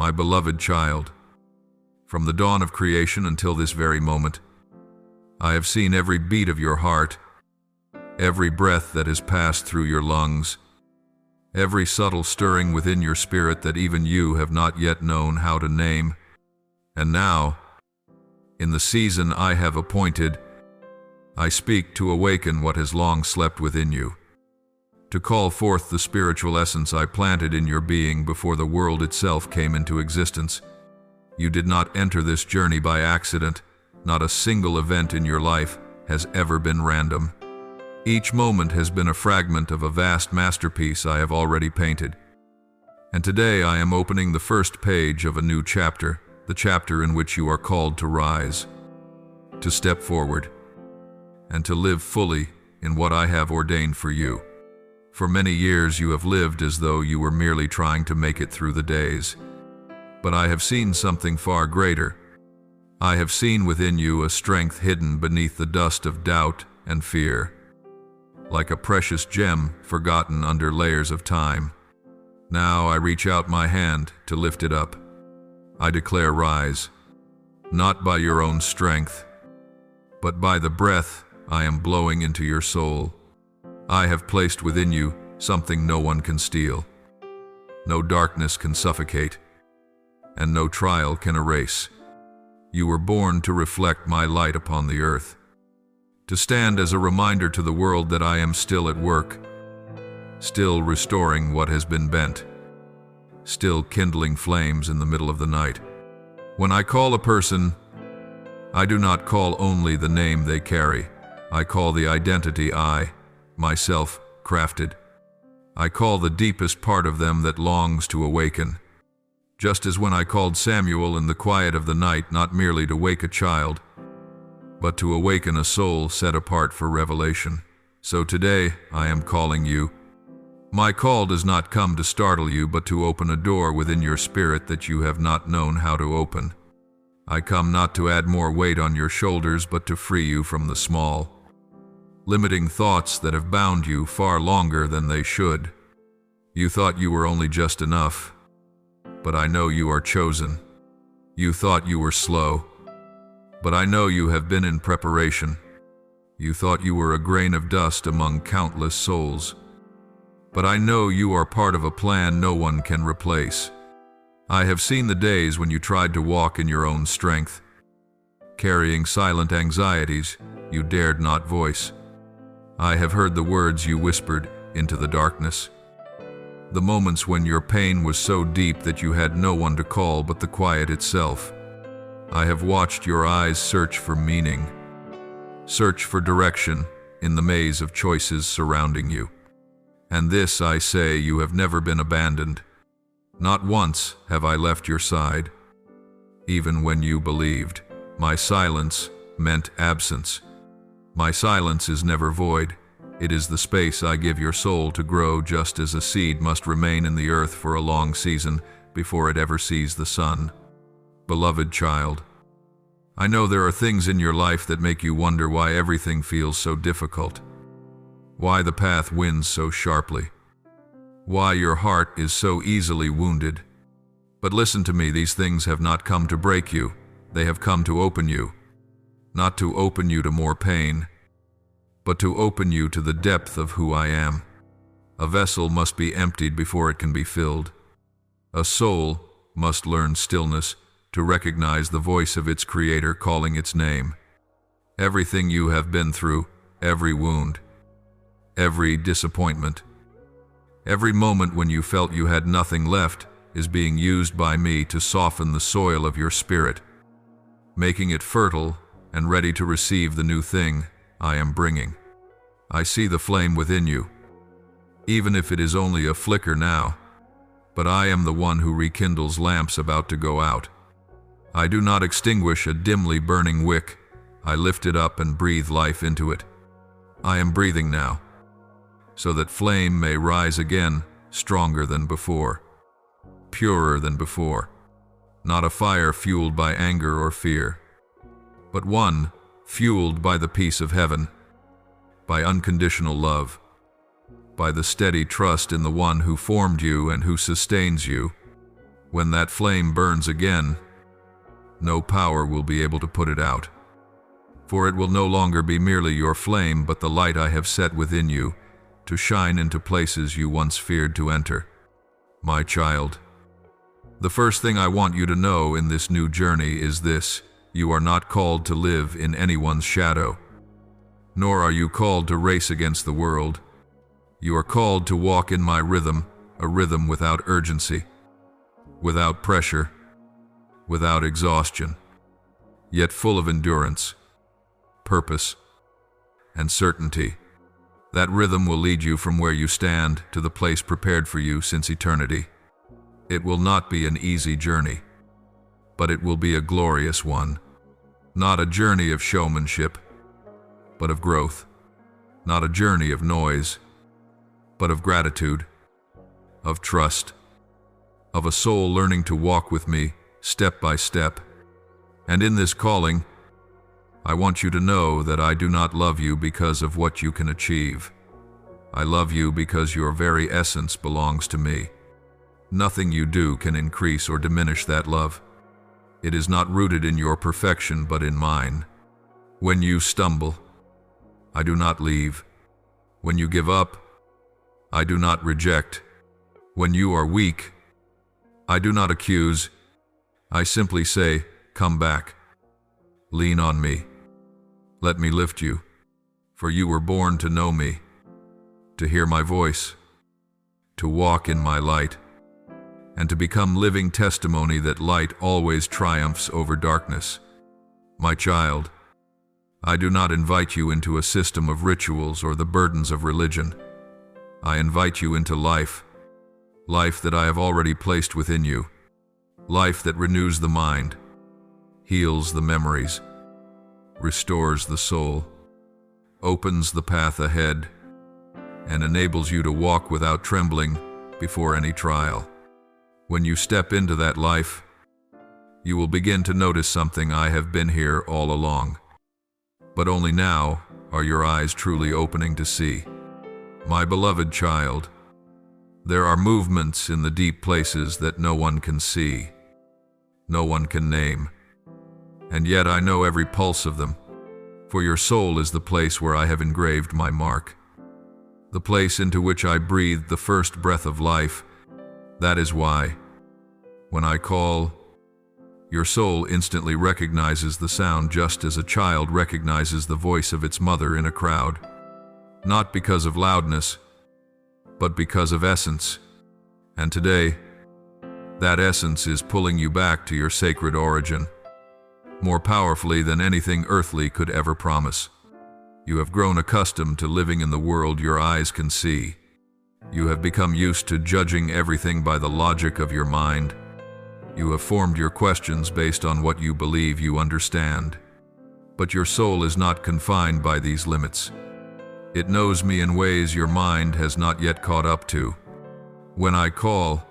My beloved child, from the dawn of creation until this very moment, I have seen every beat of your heart, every breath that has passed through your lungs, every subtle stirring within your spirit that even you have not yet known how to name. And now, in the season I have appointed, I speak to awaken what has long slept within you, to call forth the spiritual essence I planted in your being before the world itself came into existence. You did not enter this journey by accident. Not a single event in your life has ever been random. Each moment has been a fragment of a vast masterpiece I have already painted. And today I am opening the first page of a new chapter, the chapter in which you are called to rise, to step forward, and to live fully in what I have ordained for you. For many years you have lived as though you were merely trying to make it through the days. But I have seen something far greater. I have seen within you a strength hidden beneath the dust of doubt and fear. Like a precious gem forgotten under layers of time. Now I reach out my hand to lift it up. I declare rise, not by your own strength, but by the breath I am blowing into your soul. I have placed within you something no one can steal. No darkness can suffocate, and no trial can erase. You were born to reflect my light upon the earth, to stand as a reminder to the world that I am still at work, still restoring what has been bent, still kindling flames in the middle of the night. When I call a person, I do not call only the name they carry. I call the identity I, myself, crafted. I call the deepest part of them that longs to awaken. Just as when I called Samuel in the quiet of the night, not merely to wake a child, but to awaken a soul set apart for revelation. So today I am calling you. My call does not come to startle you, but to open a door within your spirit that you have not known how to open. I come not to add more weight on your shoulders, but to free you from the small, limiting thoughts that have bound you far longer than they should. You thought you were only just enough, but I know you are chosen. You thought you were slow, but I know you have been in preparation. You thought you were a grain of dust among countless souls, but I know you are part of a plan no one can replace. I have seen the days when you tried to walk in your own strength, carrying silent anxieties you dared not voice. I have heard the words you whispered into the darkness, the moments when your pain was so deep that you had no one to call but the quiet itself. I have watched your eyes search for meaning, search for direction in the maze of choices surrounding you. And this I say, you have never been abandoned. Not once have I left your side. Even when you believed, my silence meant absence. My silence is never void. It is the space I give your soul to grow, just as a seed must remain in the earth for a long season before it ever sees the sun. Beloved child, I know there are things in your life that make you wonder why everything feels so difficult, why the path wins so sharply, why your heart is so easily wounded. But listen to me, these things have not come to break you, they have come to open you. Not to open you to more pain, but to open you to the depth of who I am. A vessel must be emptied before it can be filled. A soul must learn stillness to recognize the voice of its creator calling its name. Everything you have been through, every wound, every disappointment, every moment when you felt you had nothing left, is being used by me to soften the soil of your spirit, making it fertile and ready to receive the new thing I am bringing. I see the flame within you, even if it is only a flicker now, but I am the one who rekindles lamps about to go out. I do not extinguish a dimly burning wick. I lift it up and breathe life into it. I am breathing now, so that flame may rise again, stronger than before, purer than before. Not a fire fueled by anger or fear, but one fueled by the peace of heaven, by unconditional love, by the steady trust in the one who formed you and who sustains you. When that flame burns again, no power will be able to put it out. For it will no longer be merely your flame, but the light I have set within you to shine into places you once feared to enter. My child, the first thing I want you to know in this new journey is this: you are not called to live in anyone's shadow, nor are you called to race against the world. You are called to walk in my rhythm, a rhythm without urgency, without pressure, without exhaustion, yet full of endurance, purpose, and certainty. That rhythm will lead you from where you stand to the place prepared for you since eternity. It will not be an easy journey, but it will be a glorious one. Not a journey of showmanship, but of growth. Not a journey of noise, but of gratitude, of trust, of a soul learning to walk with me step by step. And in this calling, I want you to know that I do not love you because of what you can achieve. I love you because your very essence belongs to me. Nothing you do can increase or diminish that love. It is not rooted in your perfection, but in mine. When you stumble, I do not leave. When you give up, I do not reject. When you are weak, I do not accuse. I simply say, come back. Lean on me. Let me lift you, for you were born to know me, to hear my voice, to walk in my light, and to become living testimony that light always triumphs over darkness. My child, I do not invite you into a system of rituals or the burdens of religion. I invite you into life, life that I have already placed within you, life that renews the mind, heals the memories, restores the soul, opens the path ahead, and enables you to walk without trembling before any trial. When you step into that life, you will begin to notice something I have been here all along. But only now are your eyes truly opening to see. My beloved child, there are movements in the deep places that no one can see, no one can name. And yet I know every pulse of them, for your soul is the place where I have engraved my mark, the place into which I breathed the first breath of life. That is why, when I call, your soul instantly recognizes the sound just as a child recognizes the voice of its mother in a crowd, not because of loudness, but because of essence. And today, that essence is pulling you back to your sacred origin, more powerfully than anything earthly could ever promise. You have grown accustomed to living in the world your eyes can see. You have become used to judging everything by the logic of your mind. You have formed your questions based on what you believe you understand. But your soul is not confined by these limits. It knows me in ways your mind has not yet caught up to. When I call,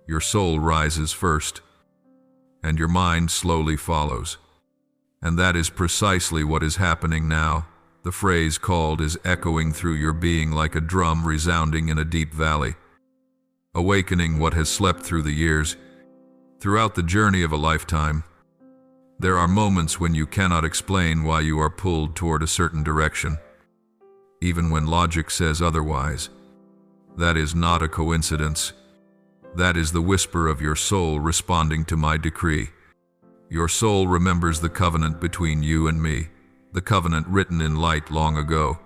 your soul rises first, and your mind slowly follows. And that is precisely what is happening now. The phrase called is echoing through your being like a drum resounding in a deep valley, awakening what has slept through the years. Throughout the journey of a lifetime, there are moments when you cannot explain why you are pulled toward a certain direction, even when logic says otherwise. That is not a coincidence. That is the whisper of your soul responding to my decree. Your soul remembers the covenant between you and me, the covenant written in light long ago.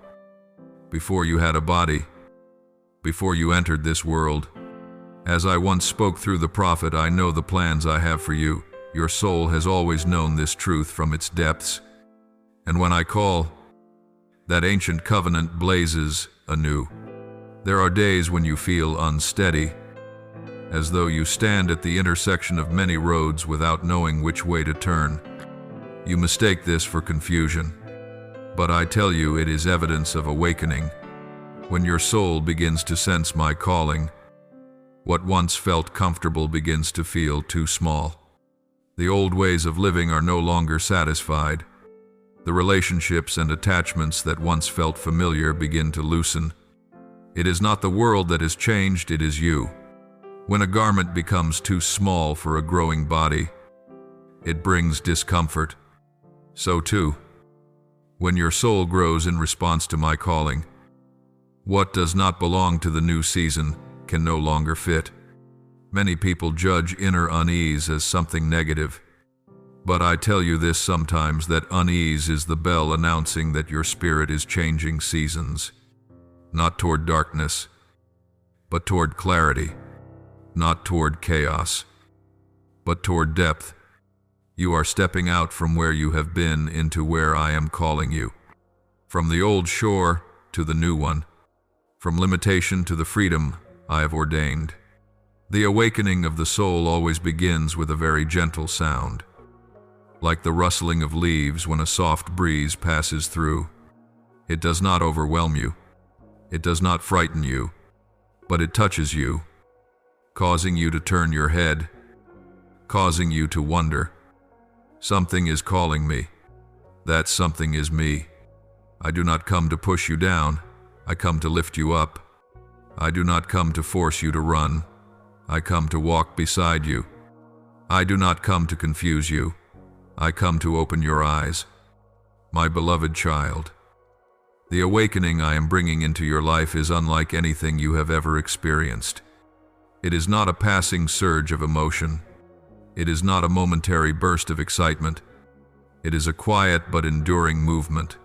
Before you had a body, before you entered this world, as I once spoke through the prophet, I know the plans I have for you. Your soul has always known this truth from its depths. And when I call, that ancient covenant blazes anew. There are days when you feel unsteady, as though you stand at the intersection of many roads without knowing which way to turn. You mistake this for confusion, but I tell you it is evidence of awakening. When your soul begins to sense my calling, what once felt comfortable begins to feel too small. The old ways of living are no longer satisfied. The relationships and attachments that once felt familiar begin to loosen. It is not the world that has changed, it is you. When a garment becomes too small for a growing body, it brings discomfort. So too, when your soul grows in response to my calling, what does not belong to the new season can no longer fit. Many people judge inner unease as something negative, but I tell you this sometimes, that unease is the bell announcing that your spirit is changing seasons, not toward darkness, but toward clarity, not toward chaos, but toward depth. You are stepping out from where you have been into where I am calling you, from the old shore to the new one, from limitation to the freedom I have ordained. The awakening of the soul always begins with a very gentle sound, like the rustling of leaves when a soft breeze passes through. It does not overwhelm you. It does not frighten you, but it touches you, causing you to turn your head, causing you to wonder. Something is calling me. That something is me. I do not come to push you down. I come to lift you up. I do not come to force you to run. I come to walk beside you. I do not come to confuse you. I come to open your eyes. My beloved child, the awakening I am bringing into your life is unlike anything you have ever experienced. It is not a passing surge of emotion. It is not a momentary burst of excitement. It is a quiet but enduring movement,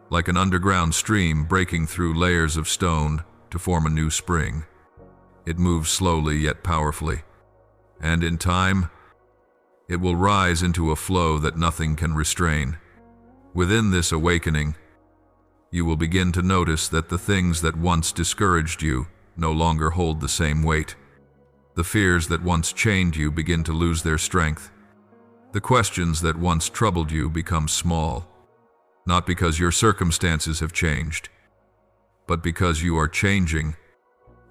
like an underground stream breaking through layers of stone to form a new spring. It moves slowly yet powerfully, and in time, it will rise into a flow that nothing can restrain. Within this awakening, you will begin to notice that the things that once discouraged you no longer hold the same weight. The fears that once chained you begin to lose their strength. The questions that once troubled you become small, not because your circumstances have changed, but because you are changing.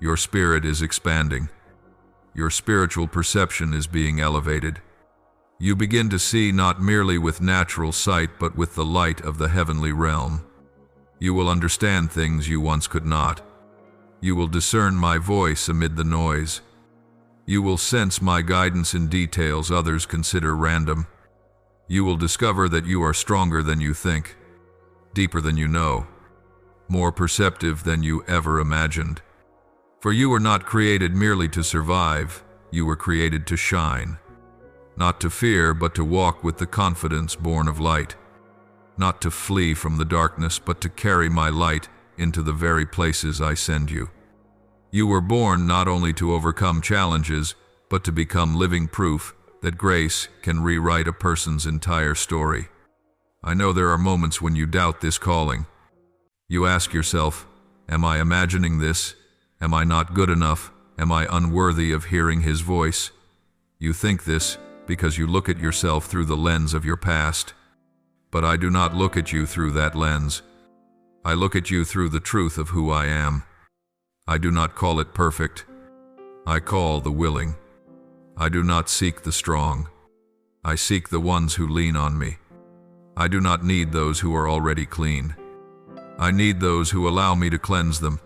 Your spirit is expanding. Your spiritual perception is being elevated. You begin to see not merely with natural sight, but with the light of the heavenly realm. You will understand things you once could not. You will discern my voice amid the noise. You will sense my guidance in details others consider random. You will discover that you are stronger than you think, deeper than you know, more perceptive than you ever imagined. For you were not created merely to survive, you were created to shine. Not to fear, but to walk with the confidence born of light. Not to flee from the darkness, but to carry my light into the very places I send you. You were born not only to overcome challenges, but to become living proof that grace can rewrite a person's entire story. I know there are moments when you doubt this calling. You ask yourself, am I imagining this? Am I not good enough? Am I unworthy of hearing His voice? You think this because you look at yourself through the lens of your past. But I do not look at you through that lens. I look at you through the truth of who I am. I do not call it perfect. I call the willing. I do not seek the strong. I seek the ones who lean on me. I do not need those who are already clean. I need those who allow me to cleanse them.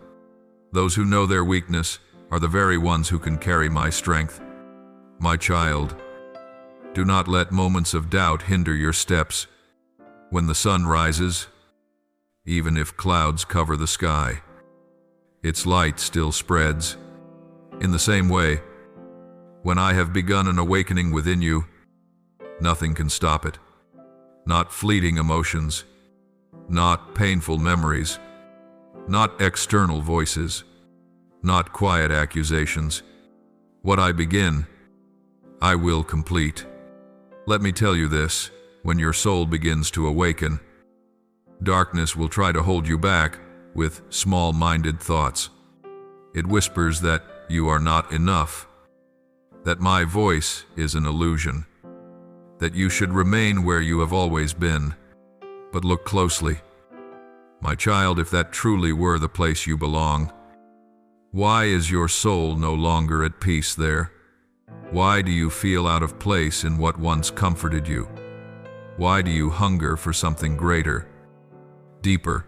Those who know their weakness are the very ones who can carry my strength. My child, do not let moments of doubt hinder your steps. When the sun rises, even if clouds cover the sky, its light still spreads. In the same way, when I have begun an awakening within you, nothing can stop it. Not fleeting emotions, not painful memories, not external voices, not quiet accusations. What I begin, I will complete. Let me tell you this, when your soul begins to awaken, darkness will try to hold you back with small-minded thoughts. It whispers that you are not enough, that my voice is an illusion, that you should remain where you have always been. But look closely. My child, if that truly were the place you belong, why is your soul no longer at peace there? Why do you feel out of place in what once comforted you? Why do you hunger for something greater, deeper,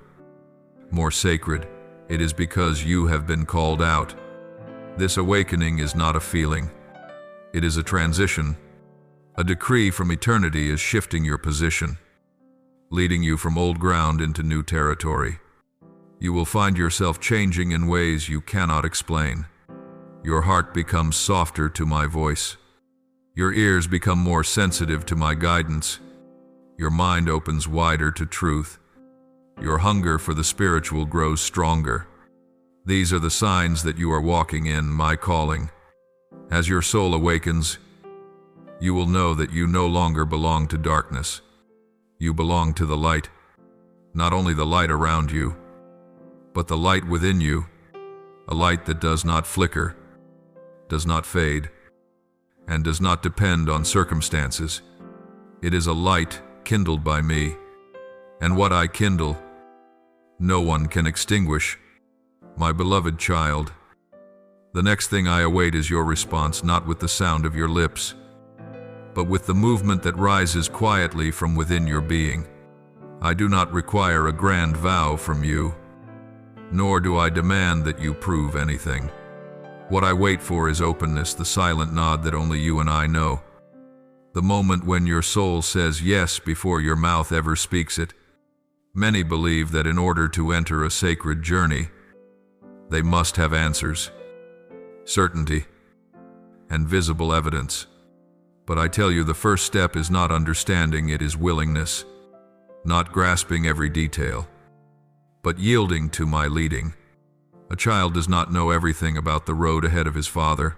more sacred? It is because you have been called out. This awakening is not a feeling. It is a transition. A decree from eternity is shifting your position, leading you from old ground into new territory. You will find yourself changing in ways you cannot explain. Your heart becomes softer to my voice. Your ears become more sensitive to my guidance. Your mind opens wider to truth. Your hunger for the spiritual grows stronger. These are the signs that you are walking in my calling. As your soul awakens, you will know that you no longer belong to darkness. You belong to the light. Not only the light around you, but the light within you, a light that does not flicker, does not fade, and does not depend on circumstances. It is a light kindled by me, and what I kindle, no one can extinguish. My beloved child, the next thing I await is your response, not with the sound of your lips, but with the movement that rises quietly from within your being. I do not require a grand vow from you, nor do I demand that you prove anything. What I wait for is openness, the silent nod that only you and I know. The moment when your soul says yes before your mouth ever speaks it. Many believe that in order to enter a sacred journey, they must have answers, certainty, and visible evidence. But I tell you, the first step is not understanding, it is willingness, not grasping every detail, but yielding to my leading. A child does not know everything about the road ahead of his father,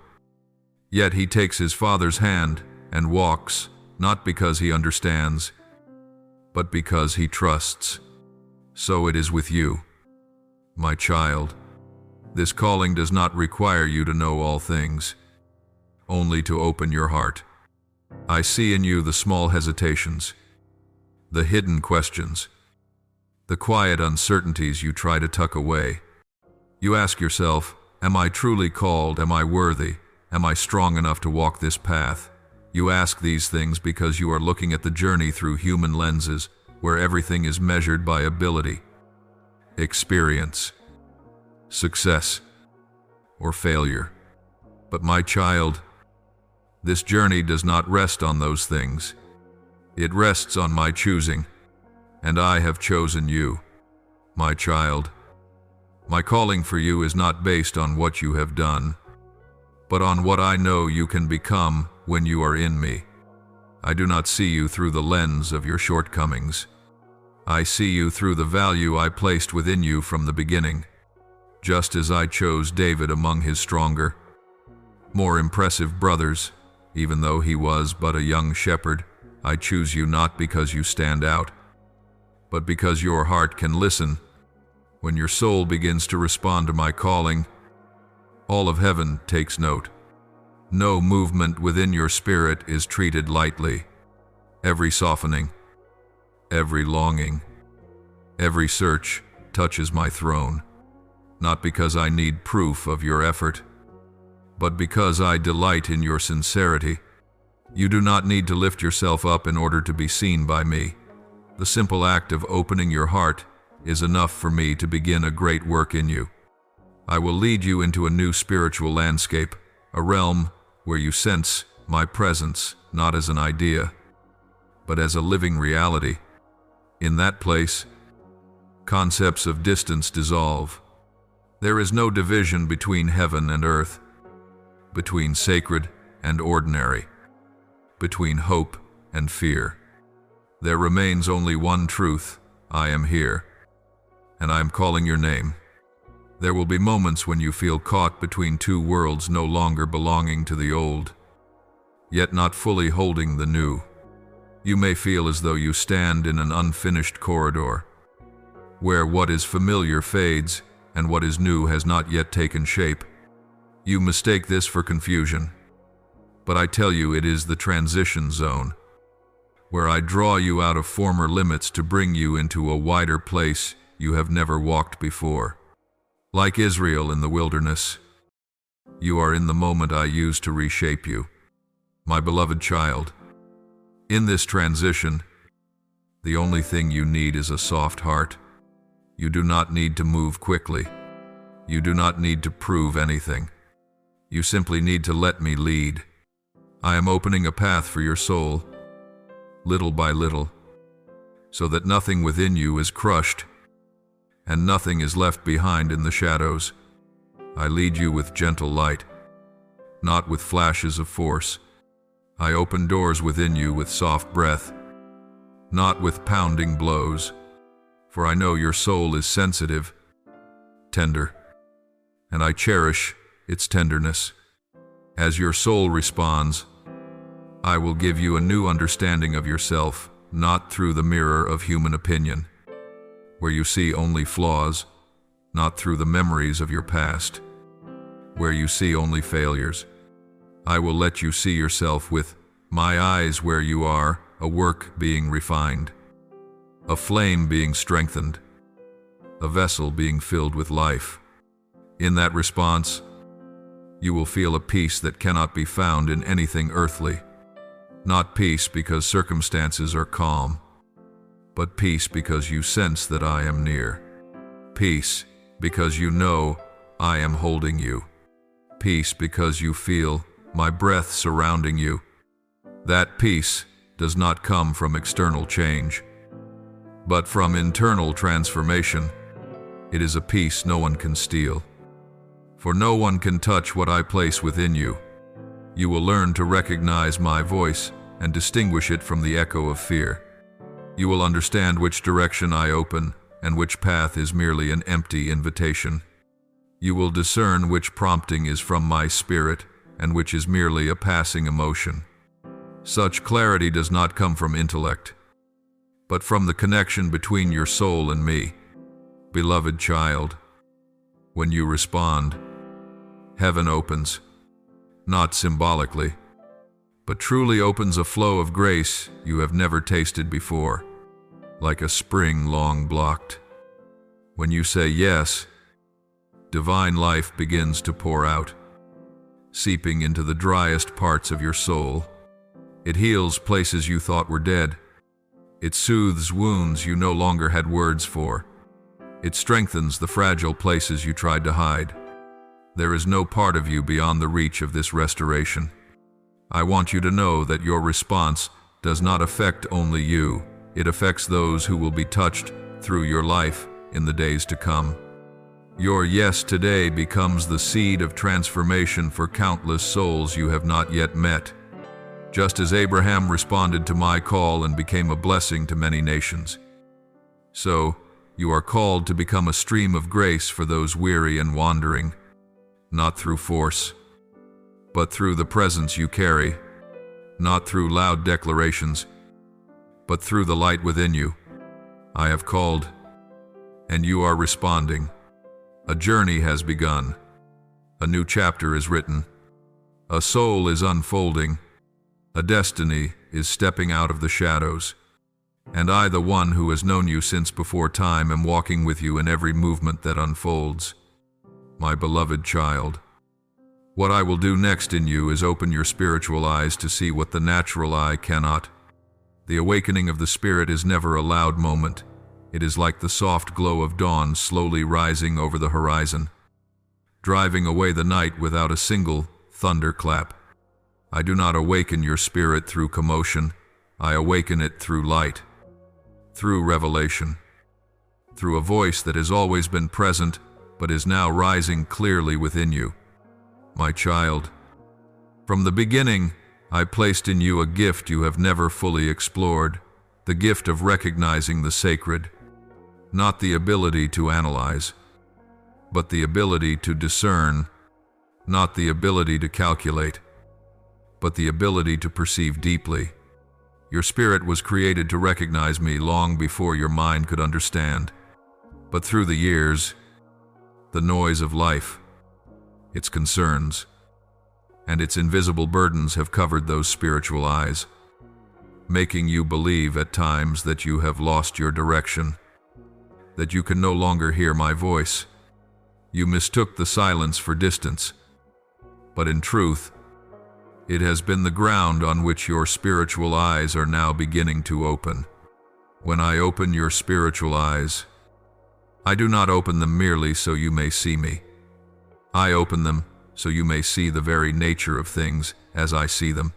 yet he takes his father's hand and walks, not because he understands, but because he trusts. So it is with you, my child. This calling does not require you to know all things, only to open your heart. I see in you the small hesitations, the hidden questions, the quiet uncertainties you try to tuck away. You ask yourself, am I truly called? Am I worthy? Am I strong enough to walk this path? You ask these things because you are looking at the journey through human lenses, where everything is measured by ability, experience, success, or failure. But my child, this journey does not rest on those things. It rests on my choosing, and I have chosen you, my child. My calling for you is not based on what you have done, but on what I know you can become when you are in me. I do not see you through the lens of your shortcomings. I see you through the value I placed within you from the beginning. Just as I chose David among his stronger, more impressive brothers, even though he was but a young shepherd, I choose you not because you stand out, but because your heart can listen. When your soul begins to respond to my calling, all of heaven takes note. No movement within your spirit is treated lightly. Every softening, every longing, every search touches my throne, not because I need proof of your effort, but because I delight in your sincerity. You do not need to lift yourself up in order to be seen by me. The simple act of opening your heart is enough for me to begin a great work in you. I will lead you into a new spiritual landscape, a realm where you sense my presence not as an idea, but as a living reality. In that place, concepts of distance dissolve. There is no division between heaven and earth, between sacred and ordinary, between hope and fear. There remains only one truth: I am here, and I am calling your name. There will be moments when you feel caught between two worlds, no longer belonging to the old, yet not fully holding the new. You may feel as though you stand in an unfinished corridor, where what is familiar fades and what is new has not yet taken shape. You mistake this for confusion, but I tell you it is the transition zone, where I draw you out of former limits to bring you into a wider place you have never walked before. Like Israel in the wilderness, you are in the moment I use to reshape you, my beloved child. In this transition, the only thing you need is a soft heart. You do not need to move quickly. You do not need to prove anything. You simply need to let me lead. I am opening a path for your soul, little by little, so that nothing within you is crushed and nothing is left behind in the shadows. I lead you with gentle light, not with flashes of force. I open doors within you with soft breath, not with pounding blows, for I know your soul is sensitive, tender, and I cherish its tenderness. As your soul responds, I will give you a new understanding of yourself, not through the mirror of human opinion, where you see only flaws, not through the memories of your past, where you see only failures. I will let you see yourself with my eyes where you are, a work being refined, a flame being strengthened, a vessel being filled with life. In that response, you will feel a peace that cannot be found in anything earthly. Not peace because circumstances are calm, but peace because you sense that I am near. Peace because you know I am holding you. Peace because you feel my breath surrounding you. That peace does not come from external change, but from internal transformation. It is a peace no one can steal, for no one can touch what I place within you. You will learn to recognize my voice and distinguish it from the echo of fear. You will understand which direction I open and which path is merely an empty invitation. You will discern which prompting is from my spirit and which is merely a passing emotion. Such clarity does not come from intellect, but from the connection between your soul and me. Beloved child, when you respond, heaven opens, not symbolically, but truly opens a flow of grace you have never tasted before, like a spring long blocked. When you say yes, divine life begins to pour out, seeping into the driest parts of your soul. It heals places you thought were dead. It soothes wounds you no longer had words for. It strengthens the fragile places you tried to hide. There is no part of you beyond the reach of this restoration. I want you to know that your response does not affect only you. It affects those who will be touched through your life in the days to come. Your yes today becomes the seed of transformation for countless souls you have not yet met. Just as Abraham responded to my call and became a blessing to many nations, so you are called to become a stream of grace for those weary and wandering, not through force, but through the presence you carry, not through loud declarations, but through the light within you. I have called, and you are responding. A journey has begun. A new chapter is written. A soul is unfolding. A destiny is stepping out of the shadows. And I, the one who has known you since before time, am walking with you in every movement that unfolds. My beloved child, what I will do next in you is open your spiritual eyes to see what the natural eye cannot. The awakening of the spirit is never a loud moment. It is like the soft glow of dawn slowly rising over the horizon, driving away the night without a single thunderclap. I do not awaken your spirit through commotion. I awaken it through light, through revelation, through a voice that has always been present but is now rising clearly within you. My child, from the beginning, I placed in you a gift you have never fully explored, the gift of recognizing the sacred, not the ability to analyze, but the ability to discern, not the ability to calculate, but the ability to perceive deeply. Your spirit was created to recognize me long before your mind could understand. But through the years, the noise of life, its concerns, and its invisible burdens have covered those spiritual eyes, making you believe at times that you have lost your direction, that you can no longer hear my voice. You mistook the silence for distance, but in truth, it has been the ground on which your spiritual eyes are now beginning to open. When I open your spiritual eyes, I do not open them merely so you may see me. I open them so you may see the very nature of things as I see them.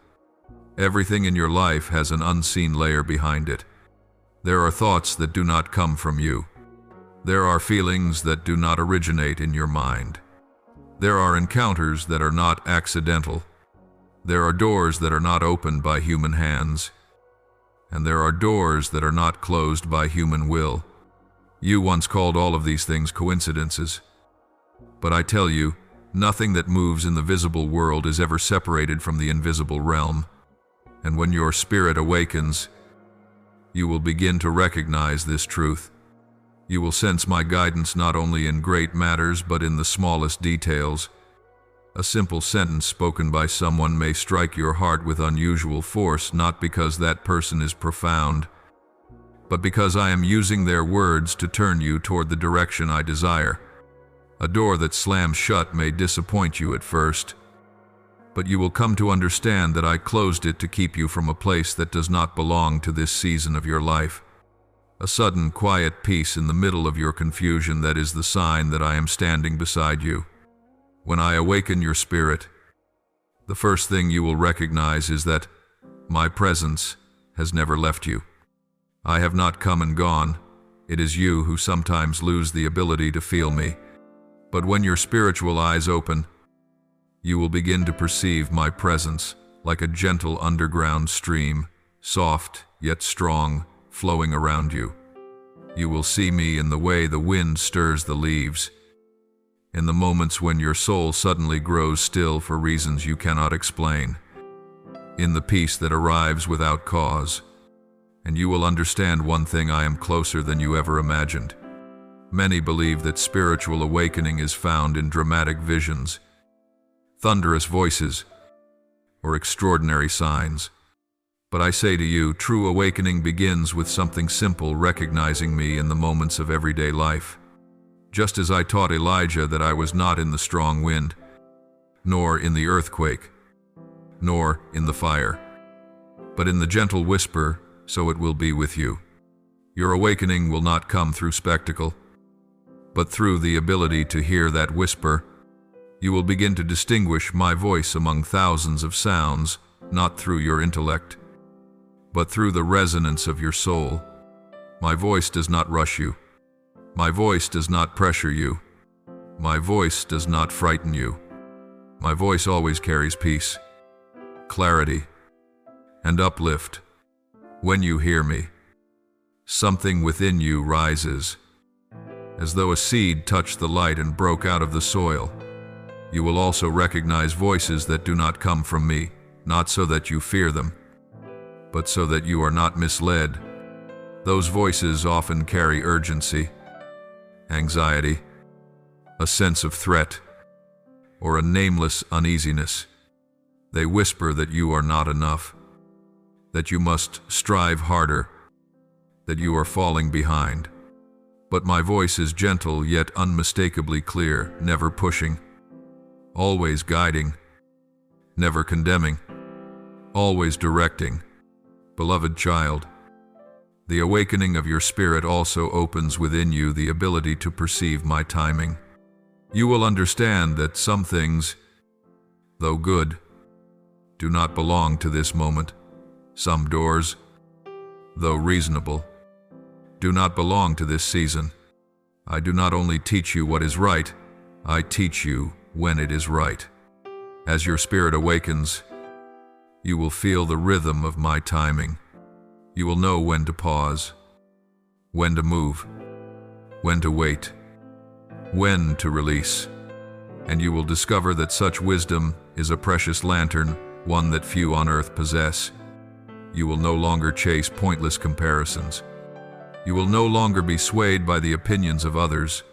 Everything in your life has an unseen layer behind it. There are thoughts that do not come from you. There are feelings that do not originate in your mind. There are encounters that are not accidental. There are doors that are not opened by human hands. And there are doors that are not closed by human will. You once called all of these things coincidences. But I tell you, nothing that moves in the visible world is ever separated from the invisible realm. And when your spirit awakens, you will begin to recognize this truth. You will sense my guidance not only in great matters but in the smallest details. A simple sentence spoken by someone may strike your heart with unusual force, not because that person is profound, but because I am using their words to turn you toward the direction I desire. A door that slams shut may disappoint you at first, but you will come to understand that I closed it to keep you from a place that does not belong to this season of your life. A sudden, quiet peace in the middle of your confusion that is the sign that I am standing beside you. When I awaken your spirit, the first thing you will recognize is that my presence has never left you. I have not come and gone. It is you who sometimes lose the ability to feel me. But when your spiritual eyes open, you will begin to perceive my presence like a gentle underground stream, soft yet strong, flowing around you. You will see me in the way the wind stirs the leaves, in the moments when your soul suddenly grows still for reasons you cannot explain, in the peace that arrives without cause. And you will understand one thing: I am closer than you ever imagined. Many believe that spiritual awakening is found in dramatic visions, thunderous voices, or extraordinary signs. But I say to you, true awakening begins with something simple: recognizing me in the moments of everyday life. Just as I taught Elijah that I was not in the strong wind, nor in the earthquake, nor in the fire, but in the gentle whisper, so it will be with you. Your awakening will not come through spectacle, but through the ability to hear that whisper. You will begin to distinguish my voice among thousands of sounds, not through your intellect, but through the resonance of your soul. My voice does not rush you. My voice does not pressure you. My voice does not frighten you. My voice always carries peace, clarity, and uplift. When you hear me, something within you rises, as though a seed touched the light and broke out of the soil. You will also recognize voices that do not come from me, not so that you fear them, but so that you are not misled. Those voices often carry urgency, anxiety, a sense of threat, or a nameless uneasiness. They whisper that you are not enough, that you must strive harder, that you are falling behind. But my voice is gentle yet unmistakably clear, never pushing, always guiding, never condemning, always directing. Beloved child, the awakening of your spirit also opens within you the ability to perceive my timing. You will understand that some things, though good, do not belong to this moment. Some doors, though reasonable, do not belong to this season. I do not only teach you what is right, I teach you when it is right. As your spirit awakens, you will feel the rhythm of my timing. You will know when to pause, when to move, when to wait, when to release. And you will discover that such wisdom is a precious lantern, one that few on earth possess. You will no longer chase pointless comparisons. You will no longer be swayed by the opinions of others.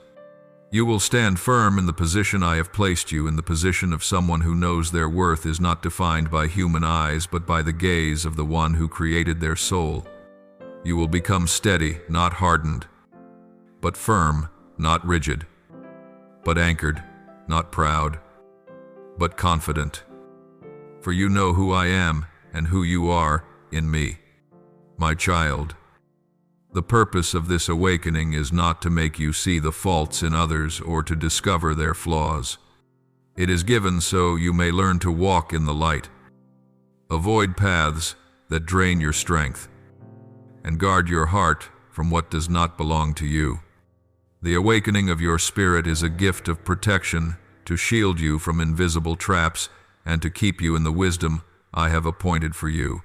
You will stand firm in the position I have placed you, in the position of someone who knows their worth is not defined by human eyes but by the gaze of the one who created their soul. You will become steady, not hardened, but firm, not rigid, but anchored, not proud, but confident. For you know who I am and who you are in me. My child, the purpose of this awakening is not to make you see the faults in others or to discover their flaws. It is given so you may learn to walk in the light. Avoid paths that drain your strength, and guard your heart from what does not belong to you. The awakening of your spirit is a gift of protection to shield you from invisible traps and to keep you in the wisdom I have appointed for you.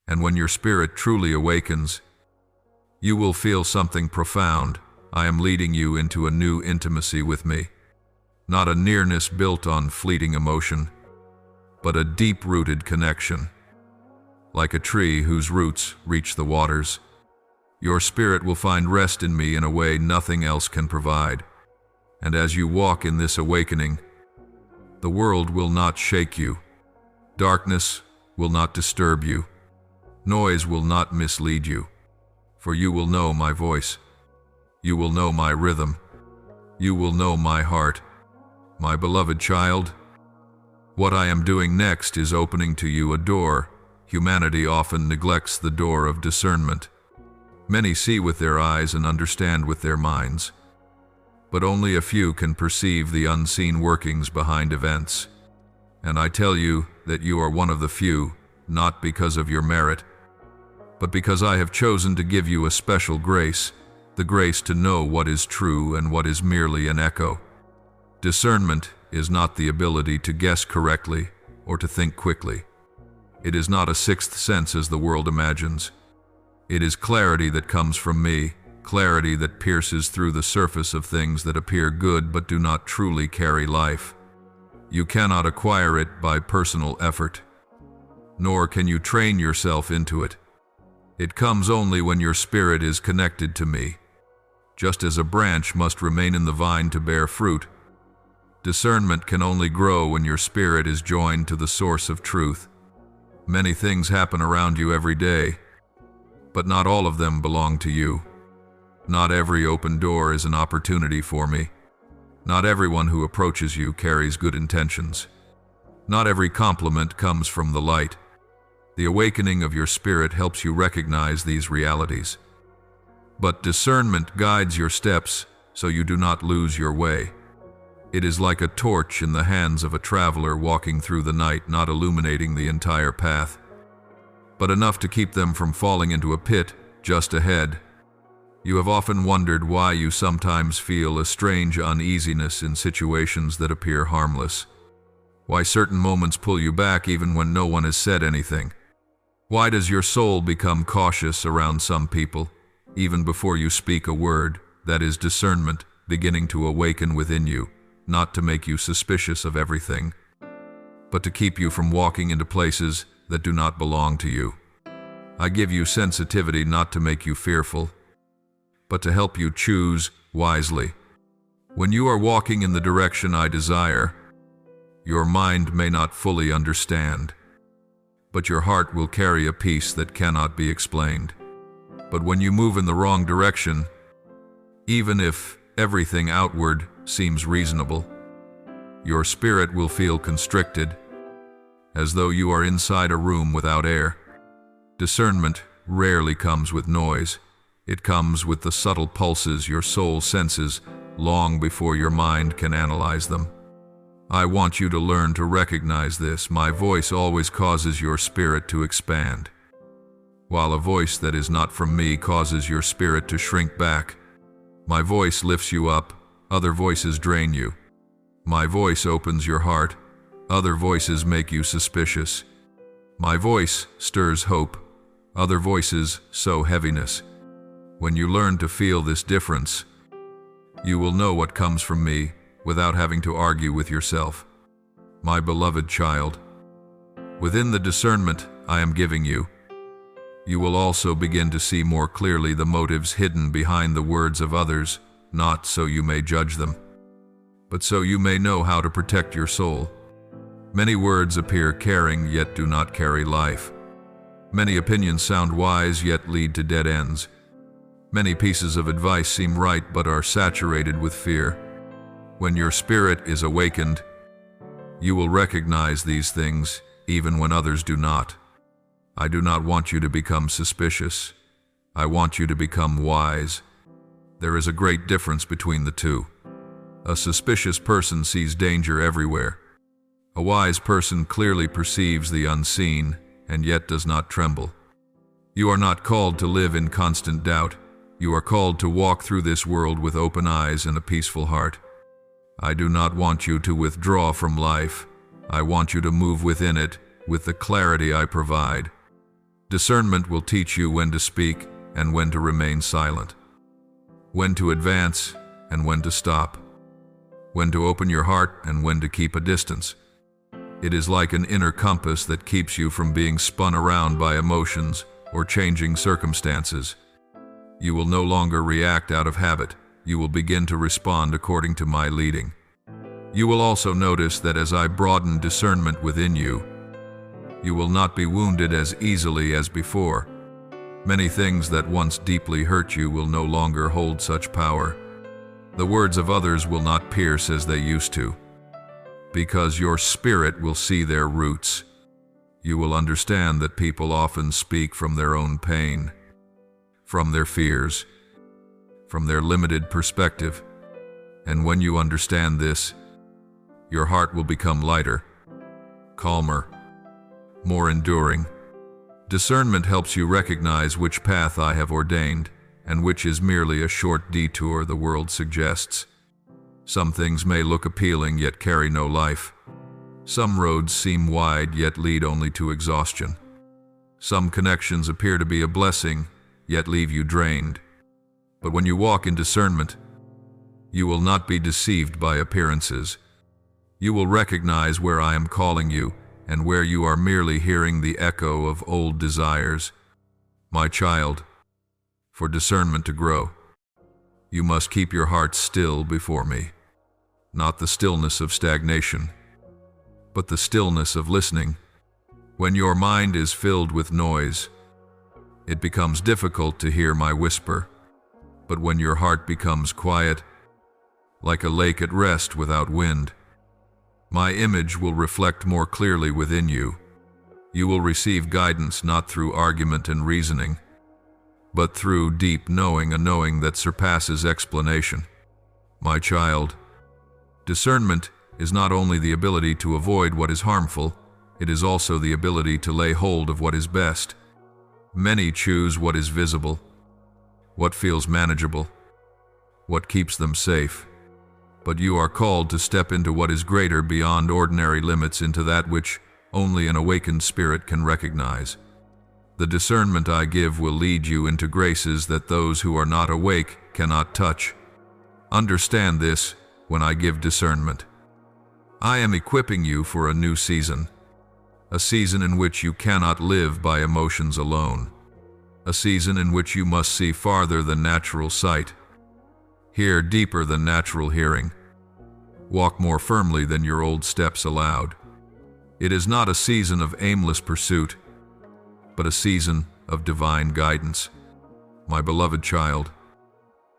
And when your spirit truly awakens, you will feel something profound. I am leading you into a new intimacy with me, not a nearness built on fleeting emotion, but a deep-rooted connection. Like a tree whose roots reach the waters, your spirit will find rest in me in a way nothing else can provide. And as you walk in this awakening, the world will not shake you. Darkness will not disturb you. Noise will not mislead you. For you will know my voice. You will know my rhythm. You will know my heart. My beloved child, what I am doing next is opening to you a door. Humanity often neglects the door of discernment. Many see with their eyes and understand with their minds, but only a few can perceive the unseen workings behind events. And I tell you that you are one of the few, not because of your merit, but because I have chosen to give you a special grace, the grace to know what is true and what is merely an echo. Discernment is not the ability to guess correctly or to think quickly. It is not a sixth sense as the world imagines. It is clarity that comes from me, clarity that pierces through the surface of things that appear good but do not truly carry life. You cannot acquire it by personal effort, nor can you train yourself into it. It comes only when your spirit is connected to me. Just as a branch must remain in the vine to bear fruit, discernment can only grow when your spirit is joined to the source of truth. Many things happen around you every day, but not all of them belong to you. Not every open door is an opportunity for me. Not everyone who approaches you carries good intentions. Not every compliment comes from the light. The awakening of your spirit helps you recognize these realities. But discernment guides your steps so you do not lose your way. It is like a torch in the hands of a traveler walking through the night, not illuminating the entire path, but enough to keep them from falling into a pit just ahead. You have often wondered why you sometimes feel a strange uneasiness in situations that appear harmless. Why certain moments pull you back even when no one has said anything. Why does your soul become cautious around some people, even before you speak a word? That is discernment beginning to awaken within you, not to make you suspicious of everything, but to keep you from walking into places that do not belong to you. I give you sensitivity not to make you fearful, but to help you choose wisely. When you are walking in the direction I desire, your mind may not fully understand, but your heart will carry a peace that cannot be explained. But when you move in the wrong direction, even if everything outward seems reasonable, your spirit will feel constricted, as though you are inside a room without air. Discernment rarely comes with noise. It comes with the subtle pulses your soul senses long before your mind can analyze them. I want you to learn to recognize this. My voice always causes your spirit to expand, while a voice that is not from me causes your spirit to shrink back. My voice lifts you up, other voices drain you. My voice opens your heart, other voices make you suspicious. My voice stirs hope, other voices sow heaviness. When you learn to feel this difference, you will know what comes from me without having to argue with yourself. My beloved child, within the discernment I am giving you, you will also begin to see more clearly the motives hidden behind the words of others, not so you may judge them, but so you may know how to protect your soul. Many words appear caring yet do not carry life. Many opinions sound wise yet lead to dead ends. Many pieces of advice seem right but are saturated with fear. When your spirit is awakened, you will recognize these things even when others do not. I do not want you to become suspicious. I want you to become wise. There is a great difference between the two. A suspicious person sees danger everywhere. A wise person clearly perceives the unseen and yet does not tremble. You are not called to live in constant doubt. You are called to walk through this world with open eyes and a peaceful heart. I do not want you to withdraw from life. I want you to move within it with the clarity I provide. Discernment will teach you when to speak and when to remain silent, when to advance and when to stop, when to open your heart and when to keep a distance. It is like an inner compass that keeps you from being spun around by emotions or changing circumstances. You will no longer react out of habit. You will begin to respond according to my leading. You will also notice that as I broaden discernment within you, you will not be wounded as easily as before. Many things that once deeply hurt you will no longer hold such power. The words of others will not pierce as they used to, because your spirit will see their roots. You will understand that people often speak from their own pain, from their fears, from their limited perspective. And when you understand this, your heart will become lighter, calmer, more enduring. Discernment helps you recognize which path I have ordained and which is merely a short detour the world suggests. Some things may look appealing yet carry no life. Some roads seem wide yet lead only to exhaustion. Some connections appear to be a blessing yet leave you drained. But when you walk in discernment, you will not be deceived by appearances. You will recognize where I am calling you and where you are merely hearing the echo of old desires. My child, for discernment to grow, you must keep your heart still before me. Not the stillness of stagnation, but the stillness of listening. When your mind is filled with noise, it becomes difficult to hear my whisper. But when your heart becomes quiet, like a lake at rest without wind, my image will reflect more clearly within you. You will receive guidance not through argument and reasoning, but through deep knowing, a knowing that surpasses explanation. My child, discernment is not only the ability to avoid what is harmful, it is also the ability to lay hold of what is best. Many choose what is visible, what feels manageable, what keeps them safe. But you are called to step into what is greater beyond ordinary limits, into that which only an awakened spirit can recognize. The discernment I give will lead you into graces that those who are not awake cannot touch. Understand this when I give discernment. I am equipping you for a new season, a season in which you cannot live by emotions alone, a season in which you must see farther than natural sight, hear deeper than natural hearing, walk more firmly than your old steps allowed. It is not a season of aimless pursuit, but a season of divine guidance. My beloved child,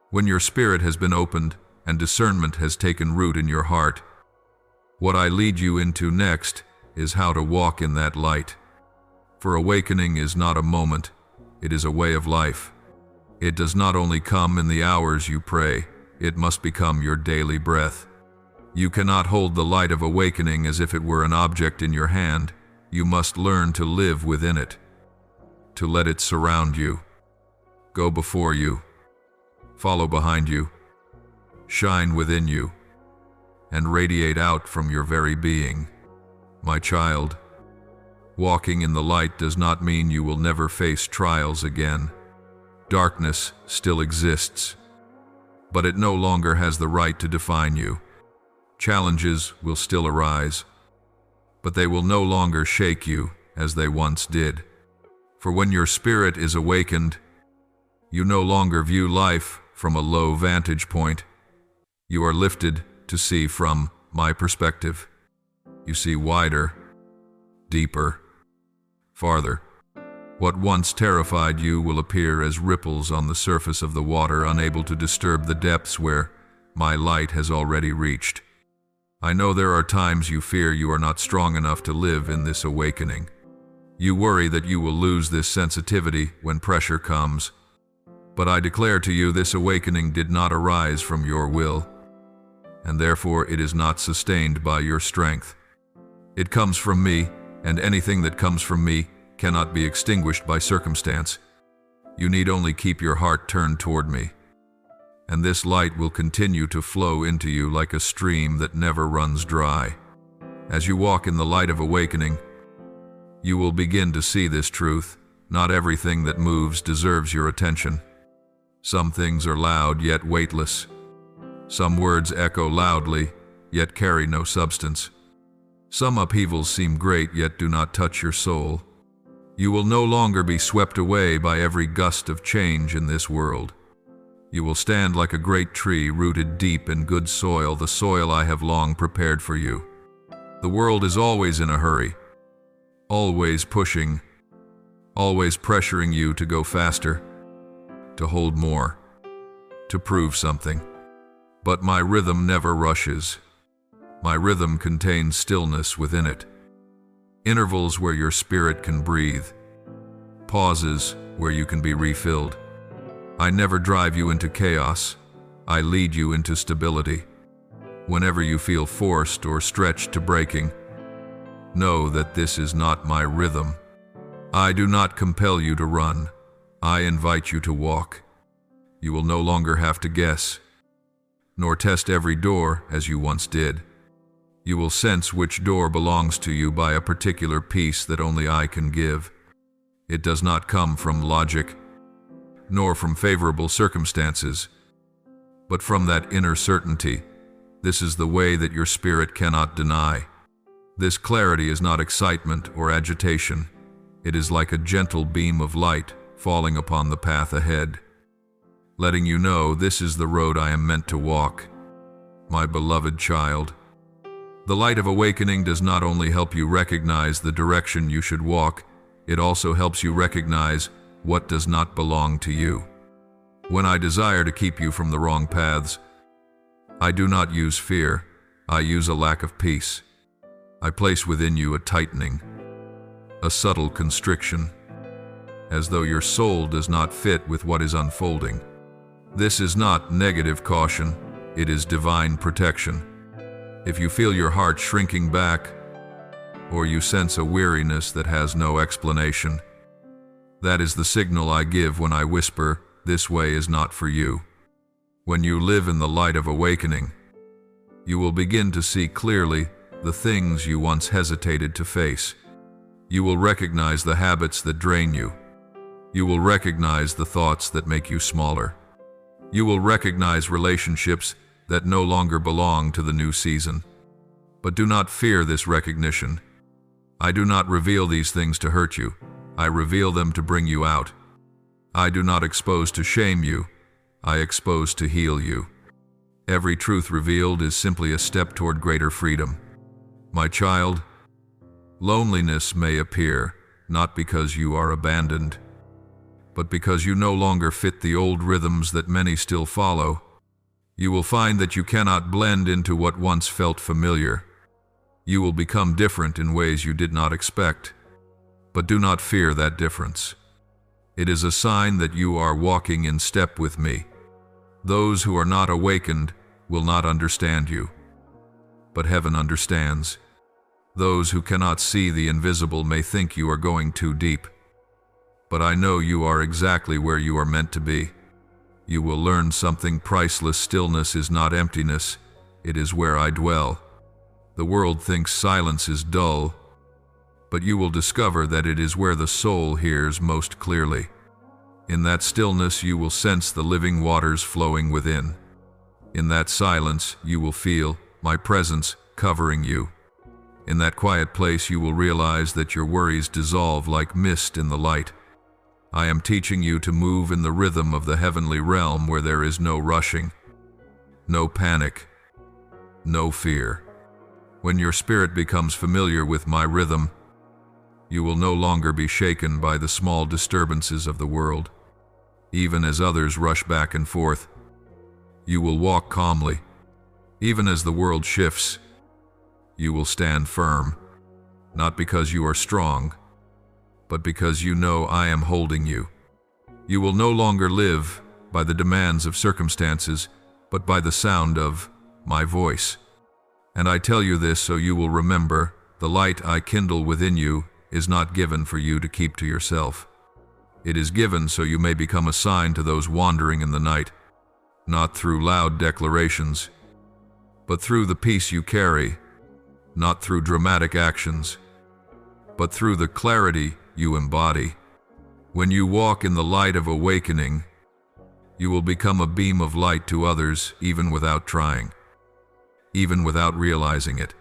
when your spirit has been opened and discernment has taken root in your heart, what I lead you into next is how to walk in that light. For awakening is not a moment, it is a way of life. It does not only come in the hours you pray, it must become your daily breath. You cannot hold the light of awakening as if it were an object in your hand. You must learn to live within it, to let it surround you, go before you, follow behind you, shine within you, and radiate out from your very being. My child, walking in the light does not mean you will never face trials again. Darkness still exists, but it no longer has the right to define you. Challenges will still arise, but they will no longer shake you as they once did. For when your spirit is awakened, you no longer view life from a low vantage point. You are lifted to see from my perspective. You see wider, deeper, farther. What once terrified you will appear as ripples on the surface of the water, unable to disturb the depths where my light has already reached. I know there are times you fear you are not strong enough to live in this awakening. You worry that you will lose this sensitivity when pressure comes. But I declare to you, this awakening did not arise from your will. and therefore it is not sustained by your strength. It comes from me, and anything that comes from me cannot be extinguished by circumstance. You need only keep your heart turned toward me, and this light will continue to flow into you like a stream that never runs dry. As you walk in the light of awakening, you will begin to see this truth. Not everything that moves deserves your attention. Some things are loud yet weightless. Some words echo loudly, yet carry no substance. Some upheavals seem great yet do not touch your soul. You will no longer be swept away by every gust of change in this world. You will stand like a great tree rooted deep in good soil, the soil I have long prepared for you. The world is always in a hurry, always pushing, always pressuring you to go faster, to hold more, to prove something. But my rhythm never rushes. My rhythm contains stillness within it. Intervals where your spirit can breathe. Pauses where you can be refilled. I never drive you into chaos. I lead you into stability. Whenever you feel forced or stretched to breaking, know that this is not my rhythm. I do not compel you to run. I invite you to walk. You will no longer have to guess, nor test every door as you once did. You will sense which door belongs to you by a particular peace that only I can give. It does not come from logic, nor from favorable circumstances, but from that inner certainty. This is the way that your spirit cannot deny. This clarity is not excitement or agitation. It is like a gentle beam of light falling upon the path ahead, letting you know this is the road I am meant to walk, my beloved child. The light of awakening does not only help you recognize the direction you should walk, it also helps you recognize what does not belong to you. When I desire to keep you from the wrong paths, I do not use fear, I use a lack of peace. I place within you a tightening, a subtle constriction, as though your soul does not fit with what is unfolding. This is not negative caution, it is divine protection. If you feel your heart shrinking back, or you sense a weariness that has no explanation, that is the signal I give when I whisper, "This way is not for you." When you live in the light of awakening, you will begin to see clearly the things you once hesitated to face. You will recognize the habits that drain you. You will recognize the thoughts that make you smaller. You will recognize relationships that no longer belong to the new season. But do not fear this recognition. I do not reveal these things to hurt you. I reveal them to bring you out. I do not expose to shame you. I expose to heal you. Every truth revealed is simply a step toward greater freedom. My child, loneliness may appear, not because you are abandoned, but because you no longer fit the old rhythms that many still follow. You will find that you cannot blend into what once felt familiar. You will become different in ways you did not expect, but do not fear that difference. It is a sign that you are walking in step with me. Those who are not awakened will not understand you, but heaven understands. Those who cannot see the invisible may think you are going too deep, but I know you are exactly where you are meant to be. You will learn something priceless. Stillness is not emptiness, it is where I dwell. The world thinks silence is dull, but you will discover that it is where the soul hears most clearly. In that stillness you will sense the living waters flowing within. In that silence you will feel my presence covering you. In that quiet place you will realize that your worries dissolve like mist in the light. I am teaching you to move in the rhythm of the heavenly realm where there is no rushing, no panic, no fear. When your spirit becomes familiar with my rhythm, you will no longer be shaken by the small disturbances of the world. Even as others rush back and forth, you will walk calmly. Even as the world shifts, you will stand firm, not because you are strong, but because you know I am holding you. You will no longer live by the demands of circumstances, but by the sound of my voice. And I tell you this so you will remember, the light I kindle within you is not given for you to keep to yourself. It is given so you may become a sign to those wandering in the night, not through loud declarations, but through the peace you carry, not through dramatic actions, but through the clarity you embody. When you walk in the light of awakening, you will become a beam of light to others even without trying, even without realizing it.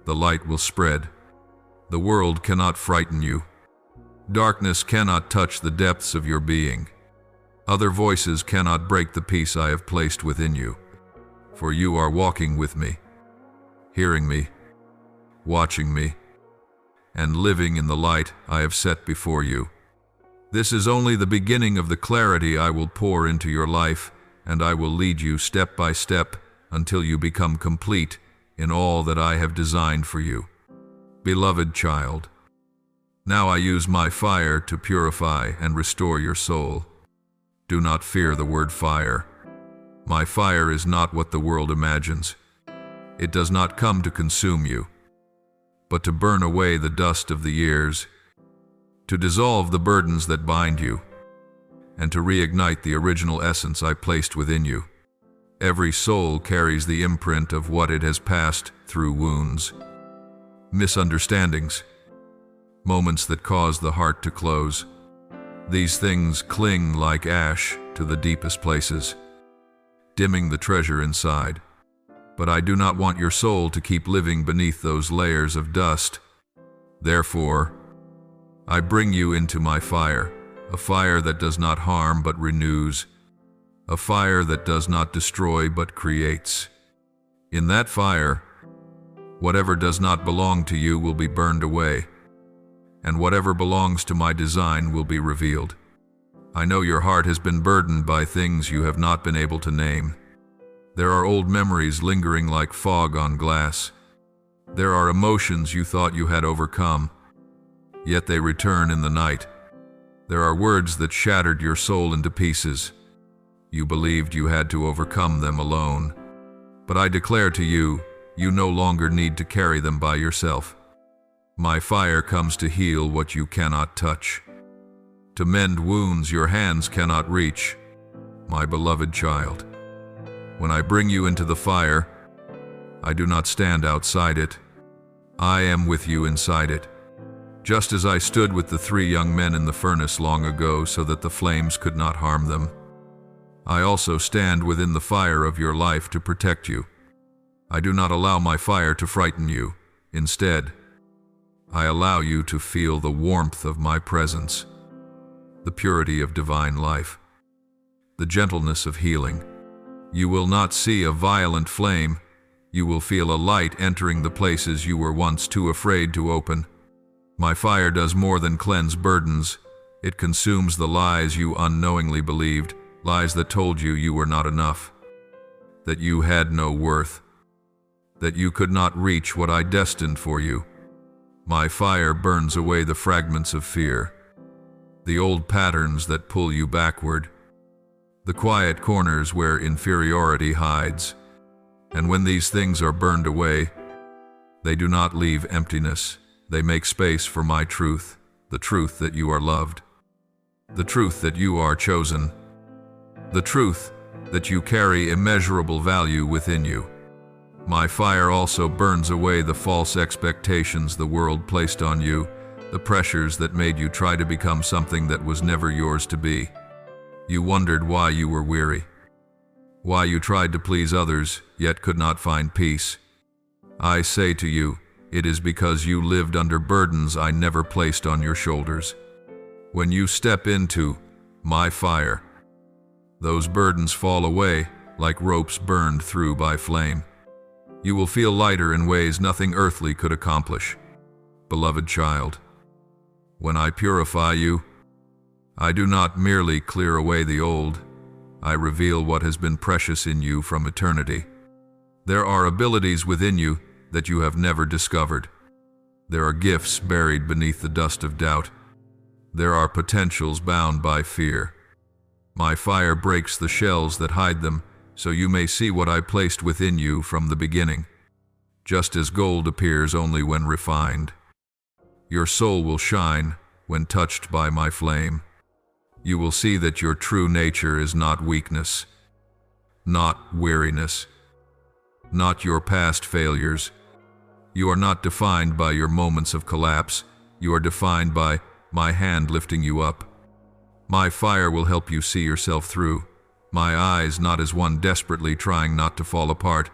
The light will spread. The world cannot frighten you. Darkness cannot touch the depths of your being. Other voices cannot break the peace I have placed within you, for you are walking with me, hearing me, watching me, and living in the light I have set before you. This is only the beginning of the clarity I will pour into your life, and I will lead you step by step until you become complete in all that I have designed for you. Beloved child, now I use my fire to purify and restore your soul. Do not fear the word fire. My fire is not what the world imagines. It does not come to consume you, but to burn away the dust of the years, to dissolve the burdens that bind you, and to reignite the original essence I placed within you. Every soul carries the imprint of what it has passed through: wounds, misunderstandings, moments that cause the heart to close. These things cling like ash to the deepest places, dimming the treasure inside. But I do not want your soul to keep living beneath those layers of dust. Therefore, I bring you into my fire, a fire that does not harm but renews, a fire that does not destroy but creates. In that fire, whatever does not belong to you will be burned away, and whatever belongs to my design will be revealed. I know your heart has been burdened by things you have not been able to name. There are old memories lingering like fog on glass. There are emotions you thought you had overcome, yet they return in the night. There are words that shattered your soul into pieces. You believed you had to overcome them alone. But I declare to you, you no longer need to carry them by yourself. My fire comes to heal what you cannot touch, to mend wounds your hands cannot reach, my beloved child. When I bring you into the fire, I do not stand outside it. I am with you inside it. Just as I stood with the 3 young men in the furnace long ago so that the flames could not harm them, I also stand within the fire of your life to protect you. I do not allow my fire to frighten you. Instead, I allow you to feel the warmth of my presence, the purity of divine life, the gentleness of healing. You will not see a violent flame. You will feel a light entering the places you were once too afraid to open. My fire does more than cleanse burdens. It consumes the lies you unknowingly believed, lies that told you you were not enough, that you had no worth, that you could not reach what I destined for you. My fire burns away the fragments of fear, the old patterns that pull you backward, the quiet corners where inferiority hides. And when these things are burned away, they do not leave emptiness. They make space for my truth, the truth that you are loved, the truth that you are chosen, the truth that you carry immeasurable value within you. My fire also burns away the false expectations the world placed on you, the pressures that made you try to become something that was never yours to be. You wondered why you were weary, why you tried to please others, yet could not find peace. I say to you, it is because you lived under burdens I never placed on your shoulders. When you step into my fire, those burdens fall away like ropes burned through by flame. You will feel lighter in ways nothing earthly could accomplish. Beloved child, when I purify you, I do not merely clear away the old. I reveal what has been precious in you from eternity. There are abilities within you that you have never discovered. There are gifts buried beneath the dust of doubt. There are potentials bound by fear. My fire breaks the shells that hide them so you may see what I placed within you from the beginning, just as gold appears only when refined. Your soul will shine when touched by my flame. You will see that your true nature is not weakness, not weariness, not your past failures. You are not defined by your moments of collapse. You are defined by my hand lifting you up. My fire will help you see yourself through. My eyes not as one desperately trying not to fall apart,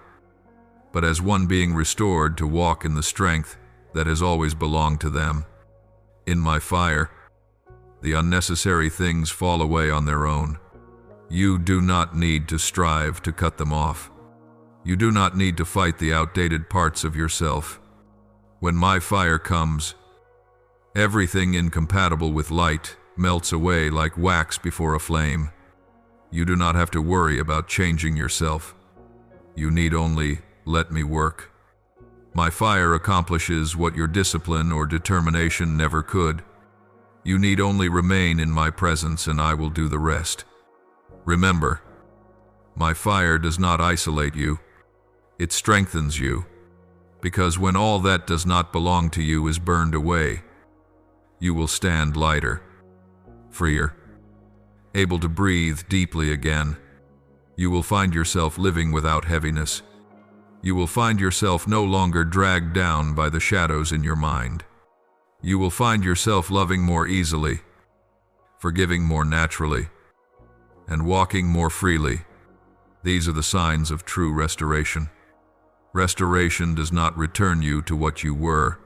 but as one being restored to walk in the strength that has always belonged to them. In my fire, the unnecessary things fall away on their own. You do not need to strive to cut them off. You do not need to fight the outdated parts of yourself. When my fire comes, everything incompatible with light melts away like wax before a flame. You do not have to worry about changing yourself. You need only let me work. My fire accomplishes what your discipline or determination never could. You need only remain in my presence and I will do the rest. Remember, my fire does not isolate you. It strengthens you, because when all that does not belong to you is burned away, you will stand lighter, freer, able to breathe deeply again. You will find yourself living without heaviness. You will find yourself no longer dragged down by the shadows in your mind. You will find yourself loving more easily, forgiving more naturally, and walking more freely. These are the signs of true restoration. Restoration does not return you to what you were.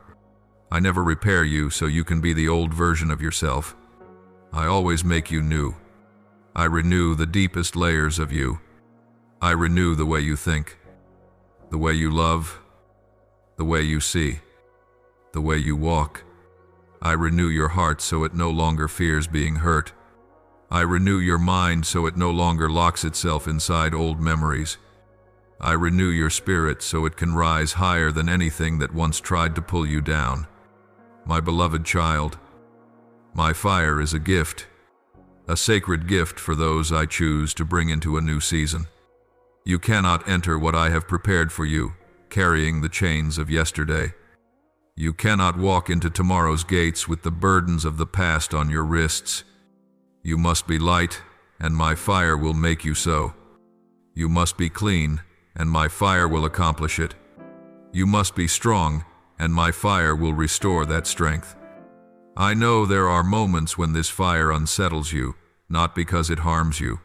I never repair you so you can be the old version of yourself. I always make you new. I renew the deepest layers of you. I renew the way you think, the way you love, the way you see, the way you walk. I renew your heart so it no longer fears being hurt. I renew your mind so it no longer locks itself inside old memories. I renew your spirit so it can rise higher than anything that once tried to pull you down. My beloved child, my fire is a gift, a sacred gift for those I choose to bring into a new season. You cannot enter what I have prepared for you, carrying the chains of yesterday. You cannot walk into tomorrow's gates with the burdens of the past on your wrists. You must be light, and my fire will make you so. You must be clean, and my fire will accomplish it. You must be strong, and my fire will restore that strength. I know there are moments when this fire unsettles you, not because it harms you,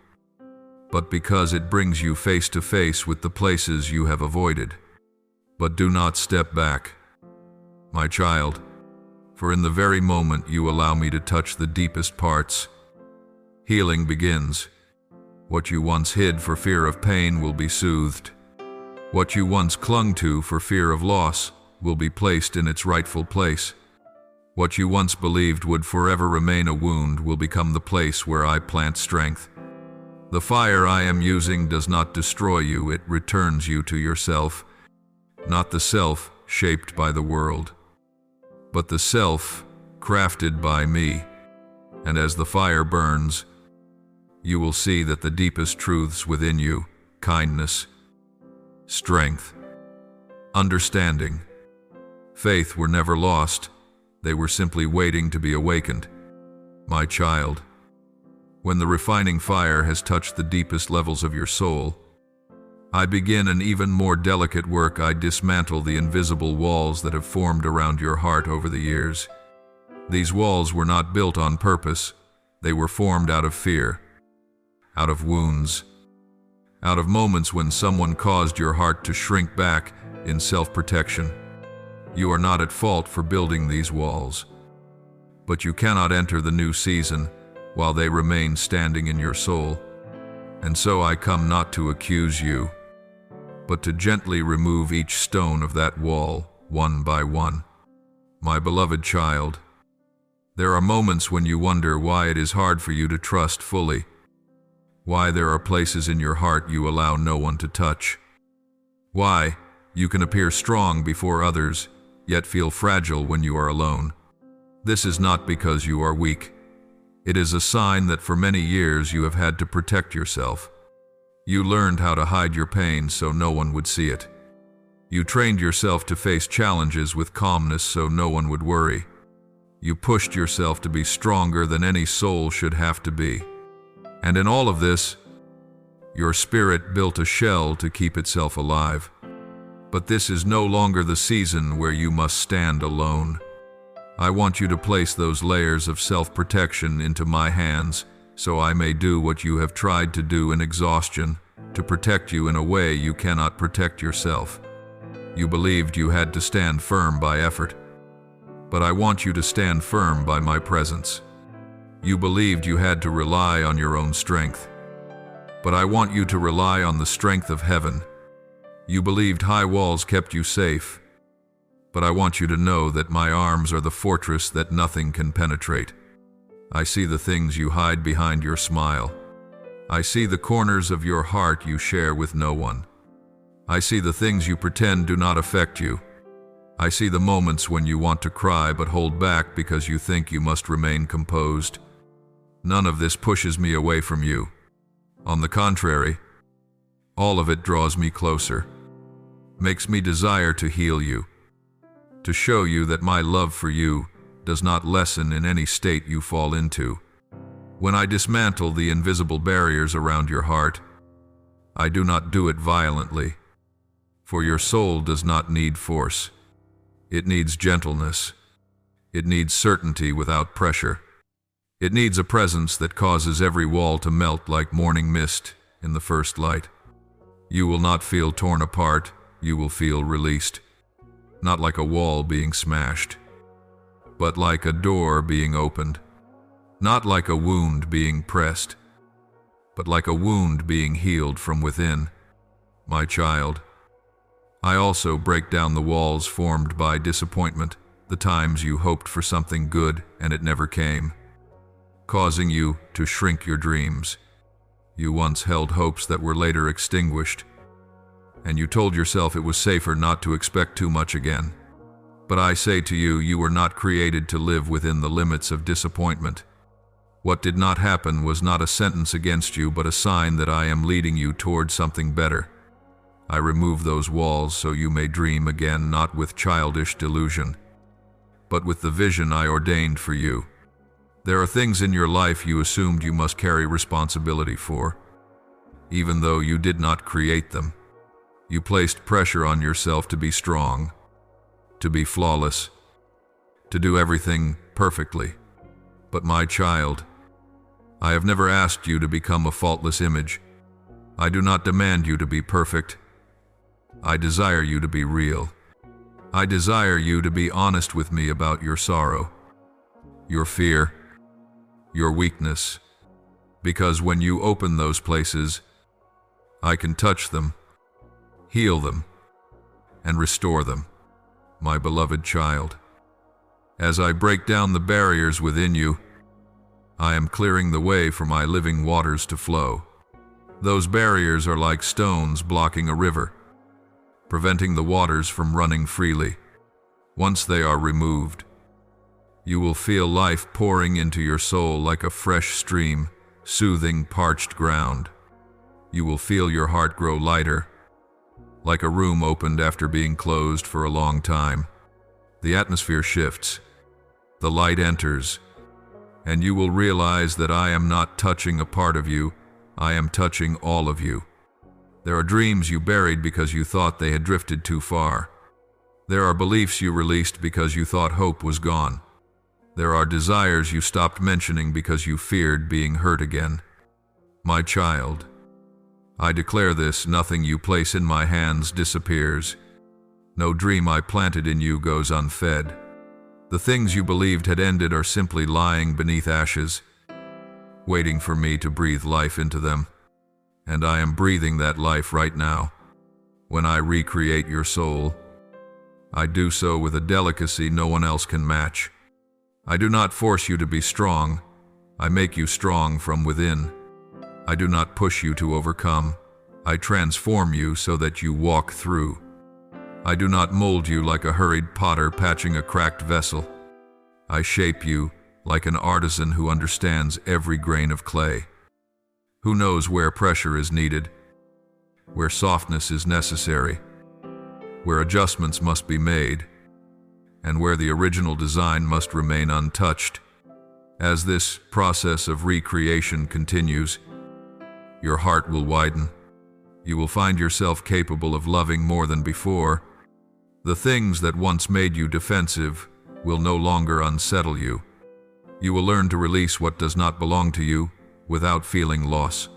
but because it brings you face to face with the places you have avoided. But do not step back, my child, for in the very moment you allow me to touch the deepest parts, healing begins. What you once hid for fear of pain will be soothed. What you once clung to for fear of loss will be placed in its rightful place. What you once believed would forever remain a wound will become the place where I plant strength. The fire I am using does not destroy you, it returns you to yourself, not the self shaped by the world, but the self crafted by me. And as the fire burns, you will see that the deepest truths within you, kindness, strength, understanding, faith were never lost. They were simply waiting to be awakened. My child, when the refining fire has touched the deepest levels of your soul, I begin an even more delicate work. I dismantle the invisible walls that have formed around your heart over the years. These walls were not built on purpose. They were formed out of fear, out of wounds, out of moments when someone caused your heart to shrink back in self-protection. You are not at fault for building these walls, but you cannot enter the new season while they remain standing in your soul. And so I come not to accuse you, but to gently remove each stone of that wall, one by one. My beloved child, there are moments when you wonder why it is hard for you to trust fully, why there are places in your heart you allow no one to touch, why you can appear strong before others, yet feel fragile when you are alone. This is not because you are weak. It is a sign that for many years you have had to protect yourself. You learned how to hide your pain so no one would see it. You trained yourself to face challenges with calmness so no one would worry. You pushed yourself to be stronger than any soul should have to be. And in all of this, your spirit built a shell to keep itself alive. But this is no longer the season where you must stand alone. I want you to place those layers of self-protection into my hands so I may do what you have tried to do in exhaustion, to protect you in a way you cannot protect yourself. You believed you had to stand firm by effort, but I want you to stand firm by my presence. You believed you had to rely on your own strength, but I want you to rely on the strength of heaven. You believed high walls kept you safe, but I want you to know that my arms are the fortress that nothing can penetrate. I see the things you hide behind your smile. I see the corners of your heart you share with no one. I see the things you pretend do not affect you. I see the moments when you want to cry but hold back because you think you must remain composed. None of this pushes me away from you. On the contrary, all of it draws me closer, makes me desire to heal you, to show you that my love for you does not lessen in any state you fall into. When I dismantle the invisible barriers around your heart, I do not do it violently, for your soul does not need force. It needs gentleness. It needs certainty without pressure. It needs a presence that causes every wall to melt like morning mist in the first light. You will not feel torn apart, you will feel released. Not like a wall being smashed, but like a door being opened. Not like a wound being pressed, but like a wound being healed from within. My child, I also break down the walls formed by disappointment, the times you hoped for something good and it never came, causing you to shrink your dreams. You once held hopes that were later extinguished, and you told yourself it was safer not to expect too much again. But I say to you, you were not created to live within the limits of disappointment. What did not happen was not a sentence against you, but a sign that I am leading you toward something better. I remove those walls so you may dream again, not with childish delusion, but with the vision I ordained for you. There are things in your life you assumed you must carry responsibility for, even though you did not create them. You placed pressure on yourself to be strong, to be flawless, to do everything perfectly. But my child, I have never asked you to become a faultless image. I do not demand you to be perfect. I desire you to be real. I desire you to be honest with me about your sorrow, your fear, your weakness, because when you open those places, I can touch them, heal them, and restore them, my beloved child. As I break down the barriers within you, I am clearing the way for my living waters to flow. Those barriers are like stones blocking a river, preventing the waters from running freely. Once they are removed, you will feel life pouring into your soul like a fresh stream, soothing parched ground. You will feel your heart grow lighter, like a room opened after being closed for a long time. The atmosphere shifts, the light enters, and you will realize that I am not touching a part of you, I am touching all of you. There are dreams you buried because you thought they had drifted too far. There are beliefs you released because you thought hope was gone. There are desires you stopped mentioning because you feared being hurt again. My child, I declare this: nothing you place in my hands disappears. No dream I planted in you goes unfed. The things you believed had ended are simply lying beneath ashes, waiting for me to breathe life into them. And I am breathing that life right now. When I recreate your soul, I do so with a delicacy no one else can match. I do not force you to be strong. I make you strong from within. I do not push you to overcome. I transform you so that you walk through. I do not mold you like a hurried potter patching a cracked vessel. I shape you like an artisan who understands every grain of clay, who knows where pressure is needed where softness is necessary, where adjustments must be made, and where the original design must remain untouched. As this process of recreation continues, your heart will widen. You will find yourself capable of loving more than before. The things that once made you defensive will no longer unsettle you. You will learn to release what does not belong to you without feeling loss.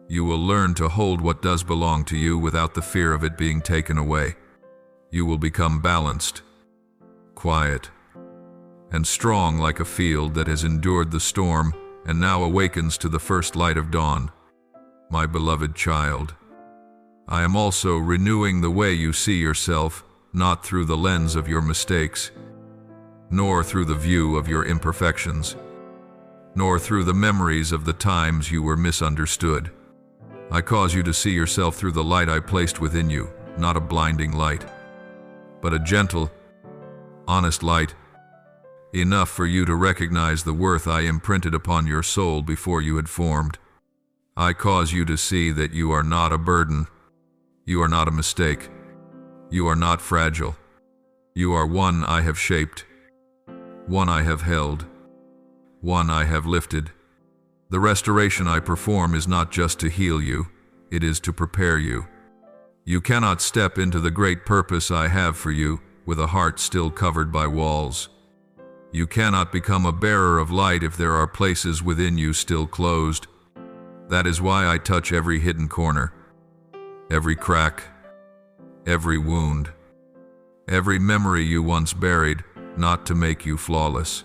You will learn to hold what does belong to you without the fear of it being taken away. You will become balanced, quiet, and strong like a field that has endured the storm and now awakens to the first light of dawn. My beloved child, I am also renewing the way you see yourself, not through the lens of your mistakes, nor through the view of your imperfections, nor through the memories of the times you were misunderstood. I cause you to see yourself through the light I placed within you, not a blinding light, but a gentle, honest light, enough for you to recognize the worth I imprinted upon your soul before you had formed. I cause you to see that you are not a burden. You are not a mistake. You are not fragile. You are one I have shaped, one I have held, one I have lifted. The restoration I perform is not just to heal you, it is to prepare you. You cannot step into the great purpose I have for you with a heart still covered by walls. You cannot become a bearer of light if there are places within you still closed. That is why I touch every hidden corner, every crack, every wound, every memory you once buried, not to make you flawless,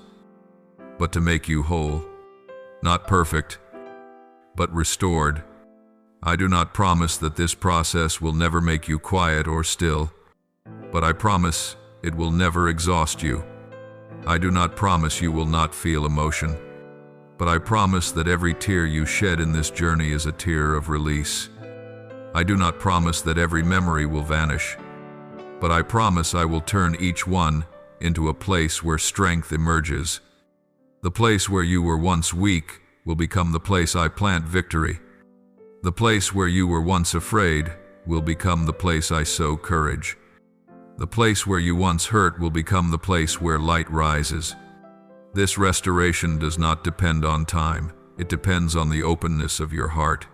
but to make you whole. Not perfect, but restored. I do not promise that this process will never make you quiet or still, but I promise it will never exhaust you. I do not promise you will not feel emotion, but I promise that every tear you shed in this journey is a tear of release. I do not promise that every memory will vanish, but I promise I will turn each one into a place where strength emerges. The place where you were once weak will become the place I plant victory. The place where you were once afraid will become the place I sow courage. The place where you once hurt will become the place where light rises. This restoration does not depend on time. It depends on the openness of your heart.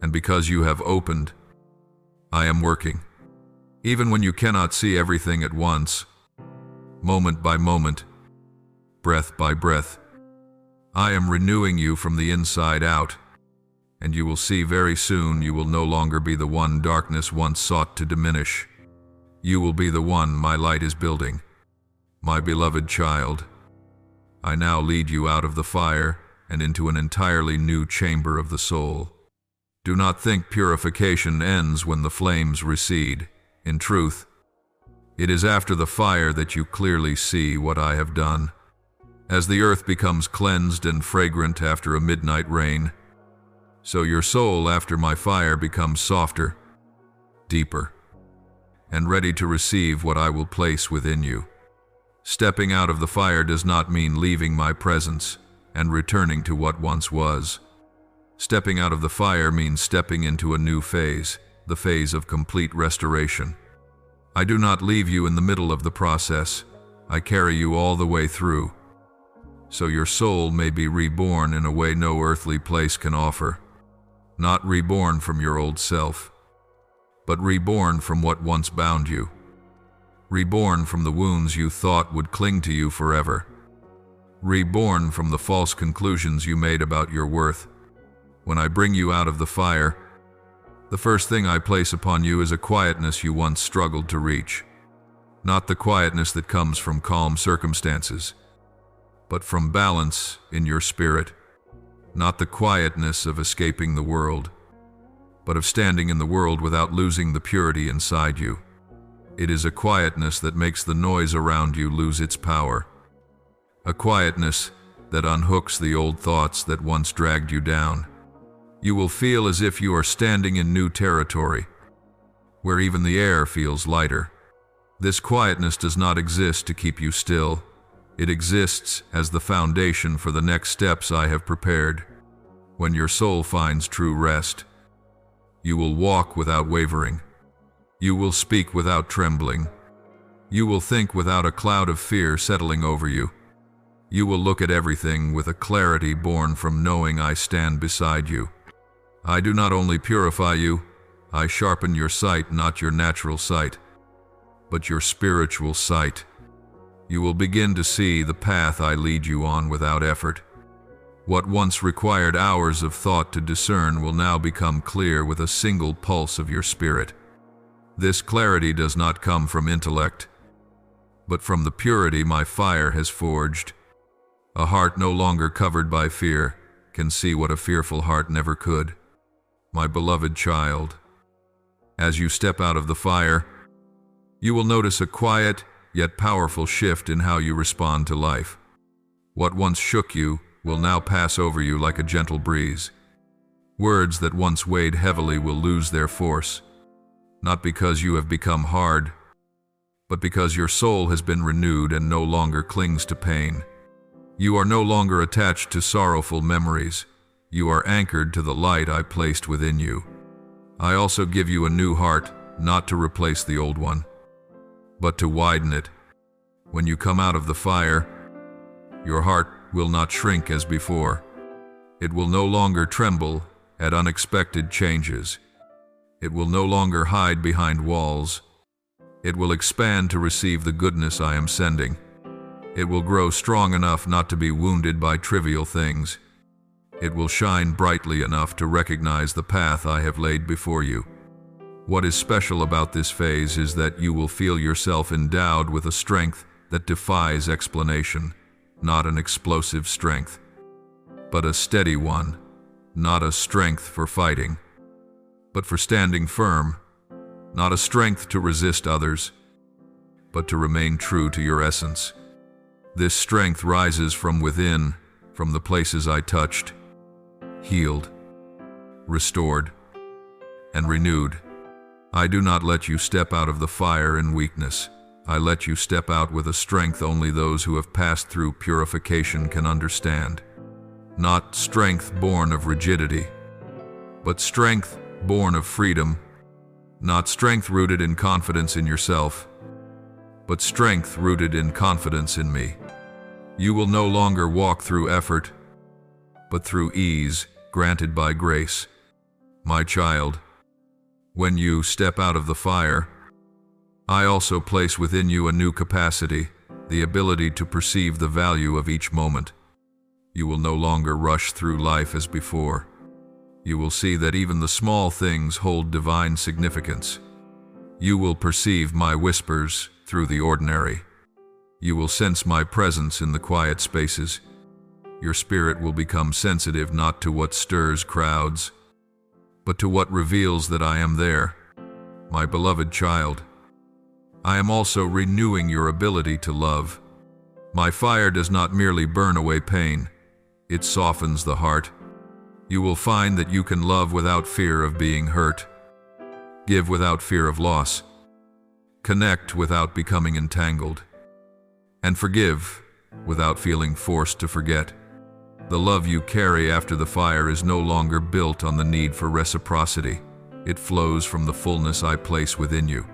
And because you have opened, I am working. Even when you cannot see everything at once, moment by moment, breath by breath, I am renewing you from the inside out, and you will see very soon you will no longer be the one darkness once sought to diminish. You will be the one my light is building. My beloved child, I now lead you out of the fire and into an entirely new chamber of the soul. Do not think purification ends when the flames recede. In truth, it is after the fire that you clearly see what I have done. As the earth becomes cleansed and fragrant after a midnight rain, so your soul after my fire becomes softer, deeper, and ready to receive what I will place within you. Stepping out of the fire does not mean leaving my presence and returning to what once was. Stepping out of the fire means stepping into a new phase, the phase of complete restoration. I do not leave you in the middle of the process. I carry you all the way through, so your soul may be reborn in a way no earthly place can offer. Not reborn from your old self, but reborn from what once bound you. Reborn from the wounds you thought would cling to you forever. Reborn from the false conclusions you made about your worth. When I bring you out of the fire, the first thing I place upon you is a quietness you once struggled to reach. Not the quietness that comes from calm circumstances, but from balance in your spirit. Not the quietness of escaping the world, but of standing in the world without losing the purity inside you. It is a quietness that makes the noise around you lose its power. A quietness that unhooks the old thoughts that once dragged you down. You will feel as if you are standing in new territory, where even the air feels lighter. This quietness does not exist to keep you still. It exists as the foundation for the next steps I have prepared. When your soul finds true rest, You will walk without wavering. You will speak without trembling. You will think without a cloud of fear settling over you. You will look at everything with a clarity born from knowing I stand beside you. I do not only purify you, I sharpen your sight, not your natural sight, but your spiritual sight. You will begin to see the path I lead you on without effort. What once required hours of thought to discern will now become clear with a single pulse of your spirit. This clarity does not come from intellect, but from the purity my fire has forged. A heart no longer covered by fear can see what a fearful heart never could. My beloved child, as you step out of the fire, you will notice a quiet yet powerful shift in how you respond to life. What once shook you will now pass over you like a gentle breeze. Words that once weighed heavily will lose their force, not because you have become hard, but because your soul has been renewed and no longer clings to pain. You are no longer attached to sorrowful memories. You are anchored to the light I placed within you. I also give you a new heart, not to replace the old one, but to widen it. When you come out of the fire, your heart will not shrink as before. It will no longer tremble at unexpected changes. It will no longer hide behind walls. It will expand to receive the goodness I am sending. It will grow strong enough not to be wounded by trivial things. It will shine brightly enough to recognize the path I have laid before you. What is special about this phase is that you will feel yourself endowed with a strength that defies explanation, not an explosive strength, but a steady one, not a strength for fighting, but for standing firm, not a strength to resist others, but to remain true to your essence. This strength rises from within, from the places I touched, healed, restored, and renewed. I do not let you step out of the fire in weakness. I let you step out with a strength only those who have passed through purification can understand. Not strength born of rigidity, but strength born of freedom. Not strength rooted in confidence in yourself, but strength rooted in confidence in me. You will no longer walk through effort, but through ease granted by grace. My child, when you step out of the fire, I also place within you a new capacity, the ability to perceive the value of each moment. You will no longer rush through life as before. You will see that even the small things hold divine significance. You will perceive my whispers through the ordinary. You will sense my presence in the quiet spaces. Your spirit will become sensitive not to what stirs crowds, but to what reveals that I am there. My beloved child, I am also renewing your ability to love. My fire does not merely burn away pain, it softens the heart. You will find that you can love without fear of being hurt, give without fear of loss, connect without becoming entangled, and forgive without feeling forced to forget. The love you carry after the fire is no longer built on the need for reciprocity. It flows from the fullness I place within you.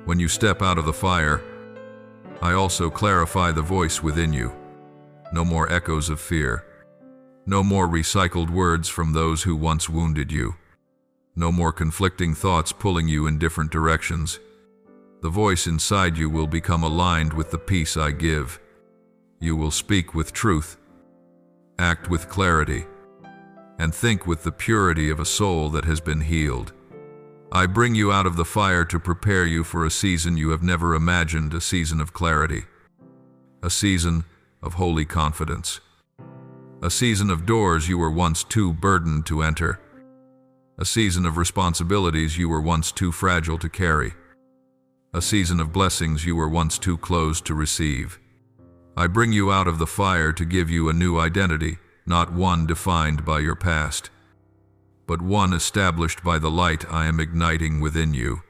When you step out of the fire, I also clarify the voice within you. No more echoes of fear. No more recycled words from those who once wounded you. No more conflicting thoughts pulling you in different directions. The voice inside you will become aligned with the peace I give. You will speak with truth, act with clarity, and think with the purity of a soul that has been healed. I bring you out of the fire to prepare you for a season you have never imagined, a season of clarity, a season of holy confidence, a season of doors you were once too burdened to enter, a season of responsibilities you were once too fragile to carry, a season of blessings you were once too closed to receive. I bring you out of the fire to give you a new identity, not one defined by your past, but one established by the light I am igniting within you.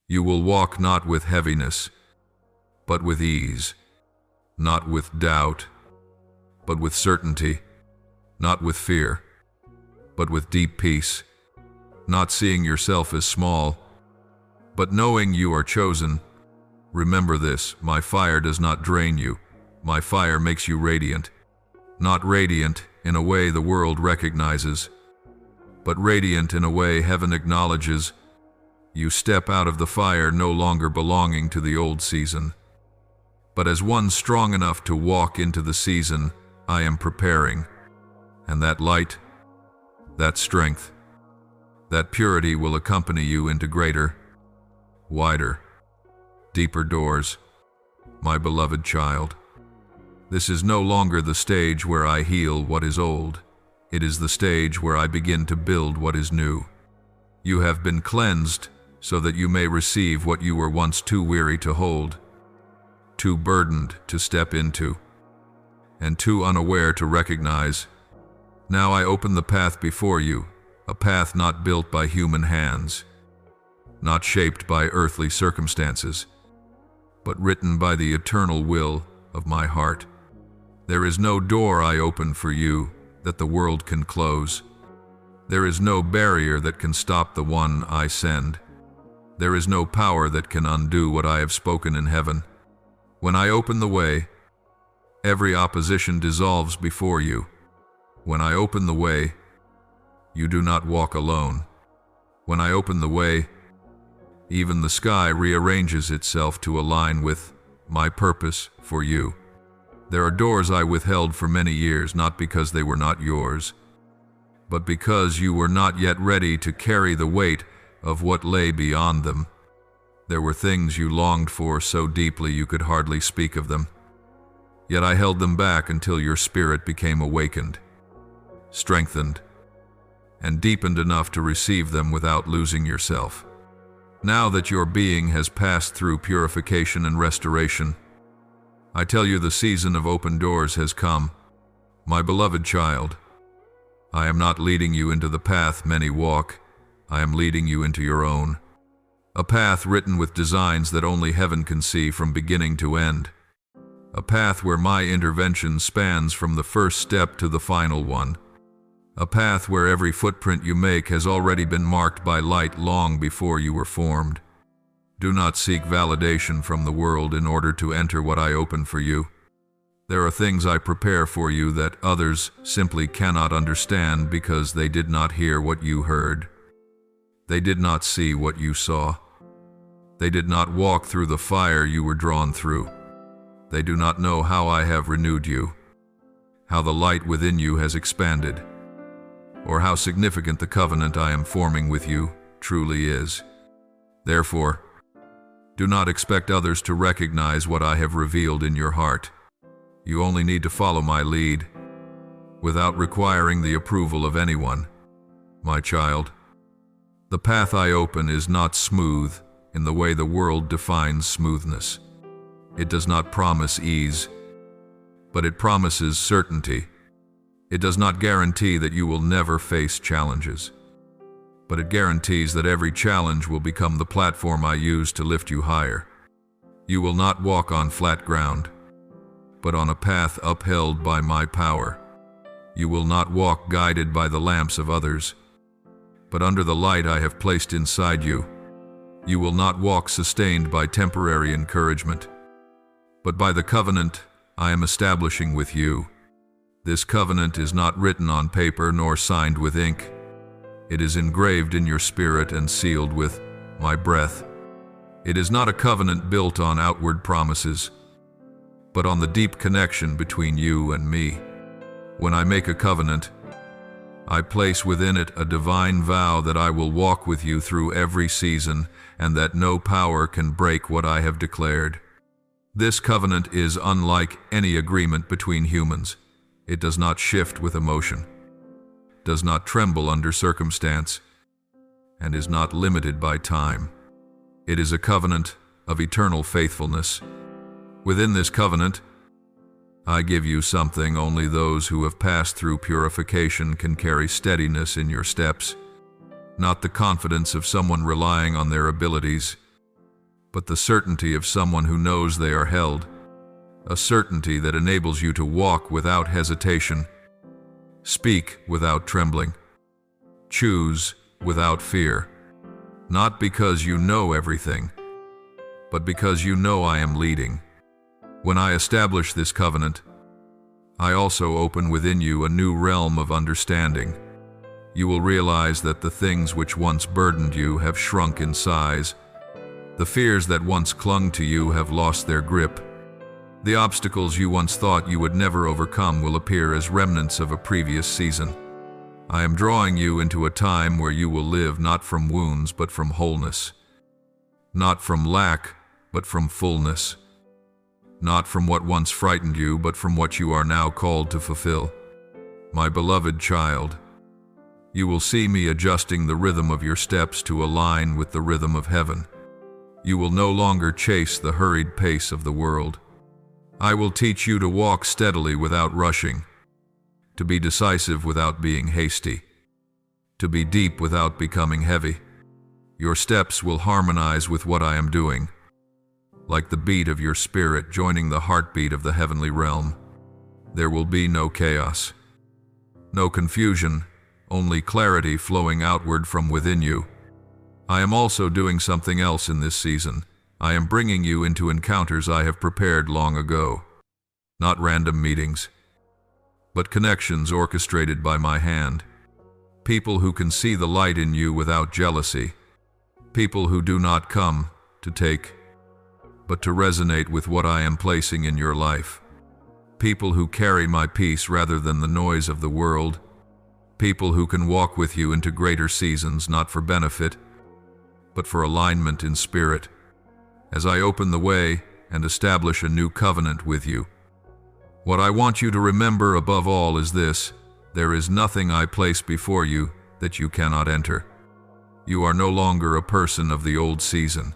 You will walk not with heaviness, but with ease, not with doubt, but with certainty, not with fear, but with deep peace, not seeing yourself as small, but knowing you are chosen. Remember this, my fire does not drain you. My fire makes you radiant. Not radiant in a way the world recognizes, but radiant in a way heaven acknowledges. You step out of the fire no longer belonging to the old season, but as one strong enough to walk into the season I am preparing. And that light, that strength, that purity will accompany you into greater, wider, deeper doors, my beloved child. This is no longer the stage where I heal what is old. It is the stage where I begin to build what is new. You have been cleansed so that you may receive what you were once too weary to hold, too burdened to step into, and too unaware to recognize. Now I open the path before you, a path not built by human hands, not shaped by earthly circumstances, but written by the eternal will of my heart. There is no door I open for you that the world can close. There is no barrier that can stop the one I send. There is no power that can undo what I have spoken in heaven. When I open the way, every opposition dissolves before you. When I open the way, you do not walk alone. When I open the way, even the sky rearranges itself to align with my purpose for you. There are doors I withheld for many years, not because they were not yours, but because you were not yet ready to carry the weight of what lay beyond them. There were things you longed for so deeply you could hardly speak of them. Yet I held them back until your spirit became awakened, strengthened, and deepened enough to receive them without losing yourself. Now that your being has passed through purification and restoration, I tell you the season of open doors has come. My beloved child, I am not leading you into the path many walk. I am leading you into your own. A path written with designs that only heaven can see from beginning to end. A path where my intervention spans from the first step to the final one. A path where every footprint you make has already been marked by light long before you were formed. Do not seek validation from the world in order to enter what I open for you. There are things I prepare for you that others simply cannot understand because they did not hear what you heard. They did not see what you saw. They did not walk through the fire you were drawn through. They do not know how I have renewed you, how the light within you has expanded, or how significant the covenant I am forming with you truly is. Therefore, do not expect others to recognize what I have revealed in your heart. You only need to follow my lead, without requiring the approval of anyone. My child, the path I open is not smooth in the way the world defines smoothness. It does not promise ease, but it promises certainty. It does not guarantee that you will never face challenges, but it guarantees that every challenge will become the platform I use to lift you higher. You will not walk on flat ground, but on a path upheld by my power. You will not walk guided by the lamps of others, but under the light I have placed inside you. You will not walk sustained by temporary encouragement, but by the covenant I am establishing with you. This covenant is not written on paper nor signed with ink. It is engraved in your spirit and sealed with my breath. It is not a covenant built on outward promises, but on the deep connection between you and me. When I make a covenant, I place within it a divine vow that I will walk with you through every season and that no power can break what I have declared. This covenant is unlike any agreement between humans. It does not shift with emotion, does not tremble under circumstance, and is not limited by time. It is a covenant of eternal faithfulness. Within this covenant, I give you something only those who have passed through purification can carry: steadiness in your steps, not the confidence of someone relying on their abilities, but the certainty of someone who knows they are held, a certainty that enables you to walk without hesitation, speak without trembling, choose without fear. Not because you know everything, but because you know I am leading. When I establish this covenant, I also open within you a new realm of understanding. You will realize that the things which once burdened you have shrunk in size. The fears that once clung to you have lost their grip. The obstacles you once thought you would never overcome will appear as remnants of a previous season. I am drawing you into a time where you will live not from wounds but from wholeness. Not from lack but from fullness. Not from what once frightened you but from what you are now called to fulfill. My beloved child, you will see me adjusting the rhythm of your steps to align with the rhythm of heaven. You will no longer chase the hurried pace of the world. I will teach you to walk steadily without rushing, to be decisive without being hasty, to be deep without becoming heavy. Your steps will harmonize with what I am doing, like the beat of your spirit joining the heartbeat of the heavenly realm. There will be no chaos, no confusion, only clarity flowing outward from within you. I am also doing something else in this season. I am bringing you into encounters I have prepared long ago. Not random meetings, but connections orchestrated by my hand. People who can see the light in you without jealousy. People who do not come to take, but to resonate with what I am placing in your life. People who carry my peace rather than the noise of the world. People who can walk with you into greater seasons, not for benefit, but for alignment in spirit. As I open the way and establish a new covenant with you, what I want you to remember above all is this: there is nothing I place before you that you cannot enter. You are no longer a person of the old season.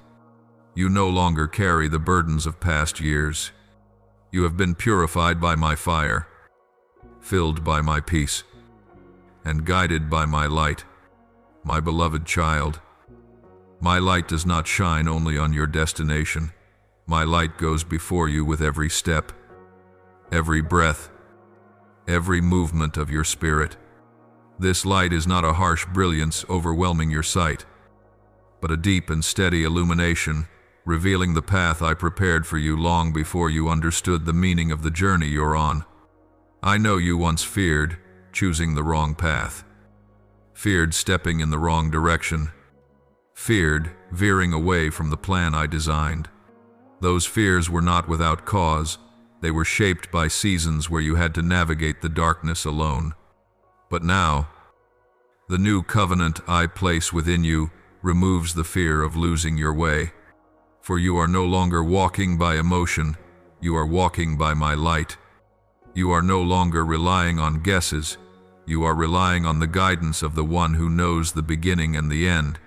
You no longer carry the burdens of past years. You have been purified by my fire, filled by my peace, and guided by my light. My beloved child, my light does not shine only on your destination. My light goes before you with every step, every breath, every movement of your spirit. This light is not a harsh brilliance overwhelming your sight, but a deep and steady illumination, revealing the path I prepared for you long before you understood the meaning of the journey you're on. I know you once feared choosing the wrong path, feared stepping in the wrong direction, feared veering away from the plan I designed. Those fears were not without cause. They were shaped by seasons where you had to navigate the darkness alone. But now, the new covenant I place within you removes the fear of losing your way. For you are no longer walking by emotion, you are walking by my light. You are no longer relying on guesses, you are relying on the guidance of the one who knows the beginning and the end.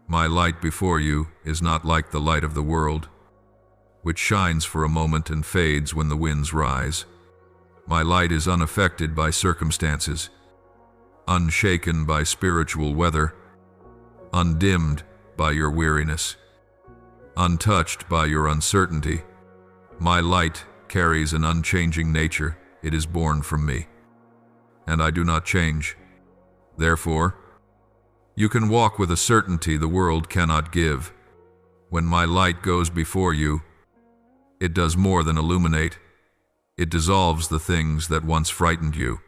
My light before you is not like the light of the world, which shines for a moment and fades when the winds rise. My light is unaffected by circumstances, unshaken by spiritual weather, undimmed by your weariness, untouched by your uncertainty. My light carries an unchanging nature. It is born from me, and I do not change. Therefore, you can walk with a certainty the world cannot give. When my light goes before you, it does more than illuminate. It dissolves the things that once frightened you.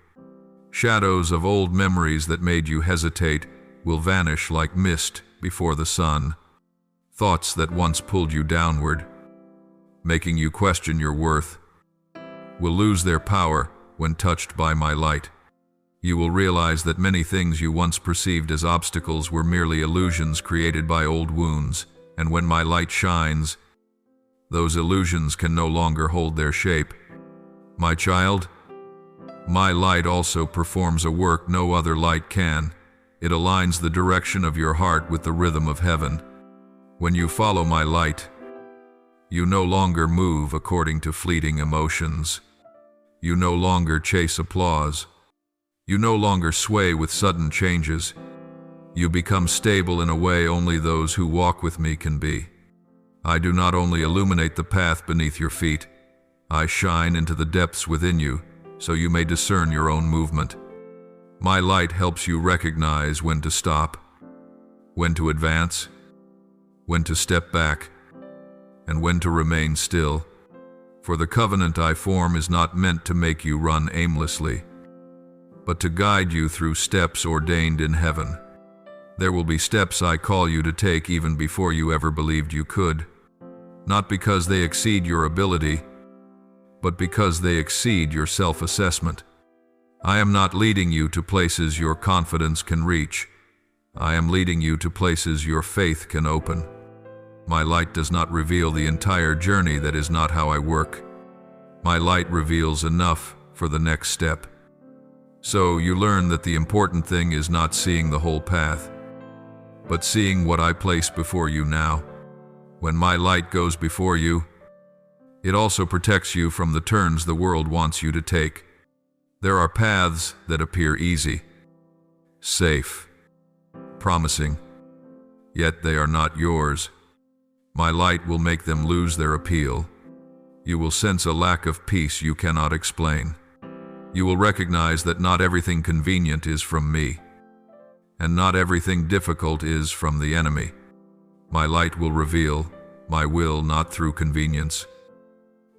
Shadows of old memories that made you hesitate will vanish like mist before the sun. Thoughts that once pulled you downward, making you question your worth, will lose their power when touched by my light. You will realize that many things you once perceived as obstacles were merely illusions created by old wounds, and when my light shines, those illusions can no longer hold their shape. My child, my light also performs a work no other light can. It aligns the direction of your heart with the rhythm of heaven. When you follow my light, you no longer move according to fleeting emotions. You no longer chase applause. You no longer sway with sudden changes. You become stable in a way only those who walk with me can be. I do not only illuminate the path beneath your feet, I shine into the depths within you, so you may discern your own movement. My light helps you recognize when to stop, when to advance, when to step back, and when to remain still. For the covenant I form is not meant to make you run aimlessly, but to guide you through steps ordained in heaven. There will be steps I call you to take even before you ever believed you could, not because they exceed your ability, but because they exceed your self-assessment. I am not leading you to places your confidence can reach. I am leading you to places your faith can open. My light does not reveal the entire journey. That is not how I work. My light reveals enough for the next step. So you learn that the important thing is not seeing the whole path, but seeing what I place before you now. When my light goes before you, it also protects you from the turns the world wants you to take. There are paths that appear easy, safe, promising, yet they are not yours. My light will make them lose their appeal. You will sense a lack of peace you cannot explain. You will recognize that not everything convenient is from me, and not everything difficult is from the enemy. My light will reveal my will not through convenience,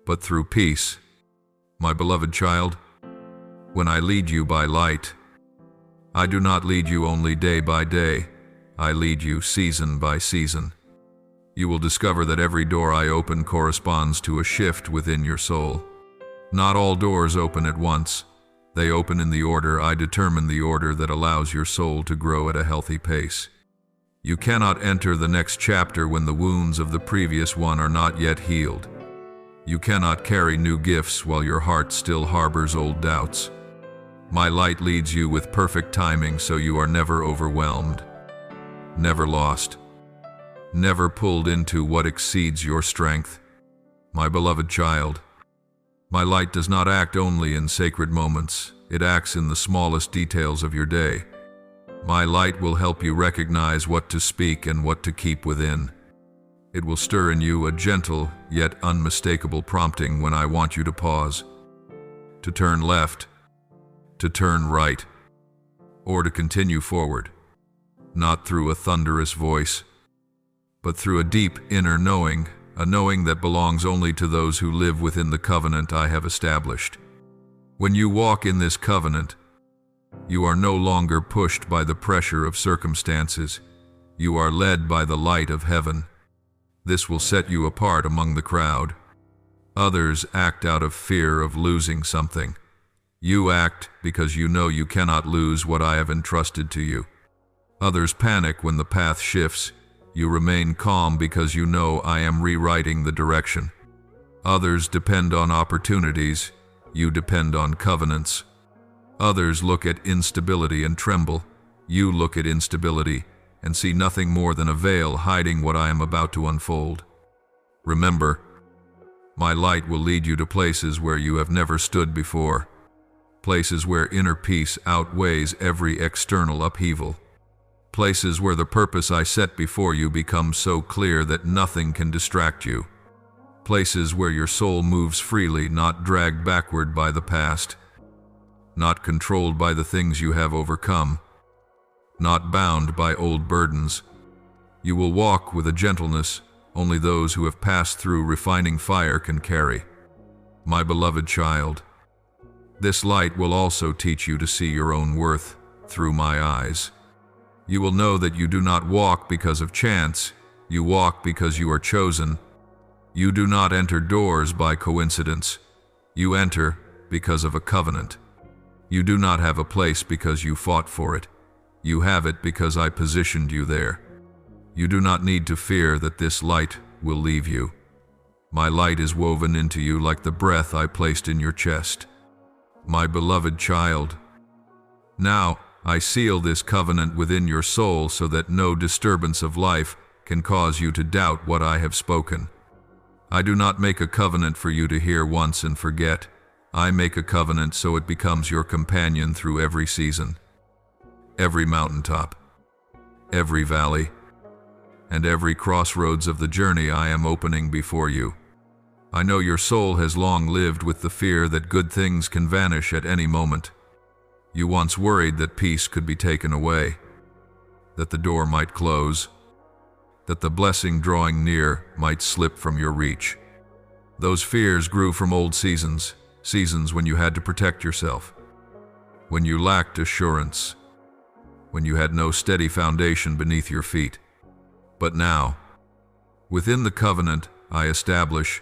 but through peace. My beloved child, when I lead you by light, I do not lead you only day by day. I lead you season by season. You will discover that every door I open corresponds to a shift within your soul. Not all doors open at once. They open in the order I determine, the order that allows your soul to grow at a healthy pace. You cannot enter the next chapter when the wounds of the previous one are not yet healed. You cannot carry new gifts while your heart still harbors old doubts. My light leads you with perfect timing so you are never overwhelmed, never lost, never pulled into what exceeds your strength. My beloved child, my light does not act only in sacred moments. It acts in the smallest details of your day. My light will help you recognize what to speak and what to keep within. It will stir in you a gentle yet unmistakable prompting when I want you to pause, to turn left, to turn right, or to continue forward, not through a thunderous voice, but through a deep inner knowing, a knowing that belongs only to those who live within the covenant I have established. When you walk in this covenant, you are no longer pushed by the pressure of circumstances. You are led by the light of heaven. This will set you apart among the crowd. Others act out of fear of losing something. You act because you know you cannot lose what I have entrusted to you. Others panic when the path shifts. You remain calm because you know I am rewriting the direction. Others depend on opportunities. You depend on covenants. Others look at instability and tremble. You look at instability and see nothing more than a veil hiding what I am about to unfold. Remember, my light will lead you to places where you have never stood before, places where inner peace outweighs every external upheaval, places where the purpose I set before you becomes so clear that nothing can distract you, places where your soul moves freely, not dragged backward by the past, not controlled by the things you have overcome, not bound by old burdens. You will walk with a gentleness only those who have passed through refining fire can carry. My beloved child, this light will also teach you to see your own worth through my eyes. You will know that you do not walk because of chance. You walk because you are chosen. You do not enter doors by coincidence. You enter because of a covenant. You do not have a place because you fought for it. You have it because I positioned you there. You do not need to fear that this light will leave you. My light is woven into you like the breath I placed in your chest. My beloved child, now I seal this covenant within your soul so that no disturbance of life can cause you to doubt what I have spoken. I do not make a covenant for you to hear once and forget. I make a covenant so it becomes your companion through every season, every mountaintop, every valley, and every crossroads of the journey I am opening before you. I know your soul has long lived with the fear that good things can vanish at any moment. You once worried that peace could be taken away, that the door might close, that the blessing drawing near might slip from your reach. Those fears grew from old seasons when you had to protect yourself, when you lacked assurance, when you had no steady foundation beneath your feet. But now, within the covenant I establish,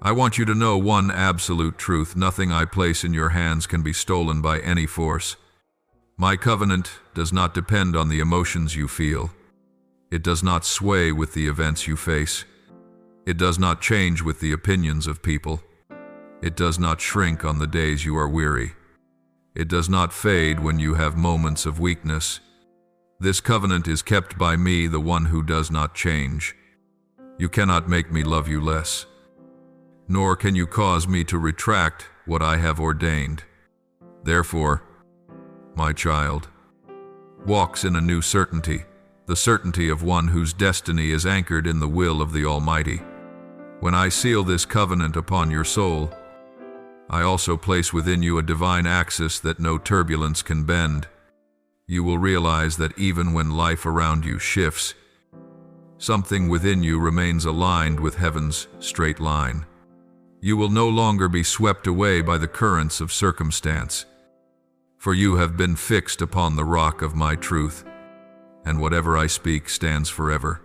I want you to know one absolute truth: nothing I place in your hands can be stolen by any force. My covenant does not depend on the emotions you feel. It does not sway with the events you face. It does not change with the opinions of people. It does not shrink on the days you are weary. It does not fade when you have moments of weakness. This covenant is kept by me, the one who does not change. You cannot make me love you less, nor can you cause me to retract what I have ordained. Therefore, my child walks in a new certainty, the certainty of one whose destiny is anchored in the will of the Almighty. When I seal this covenant upon your soul, I also place within you a divine axis that no turbulence can bend. You will realize that even when life around you shifts, something within you remains aligned with heaven's straight line. You will no longer be swept away by the currents of circumstance, for you have been fixed upon the rock of my truth, and whatever I speak stands forever.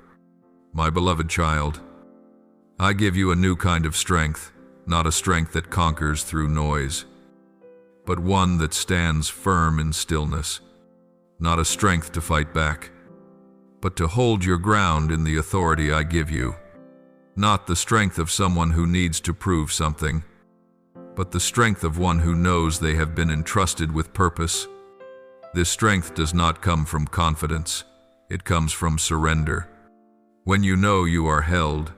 My beloved child, I give you a new kind of strength, not a strength that conquers through noise, but one that stands firm in stillness. Not a strength to fight back, but to hold your ground in the authority I give you. Not the strength of someone who needs to prove something, but the strength of one who knows they have been entrusted with purpose. This strength does not come from confidence, it comes from surrender. When you know you are held,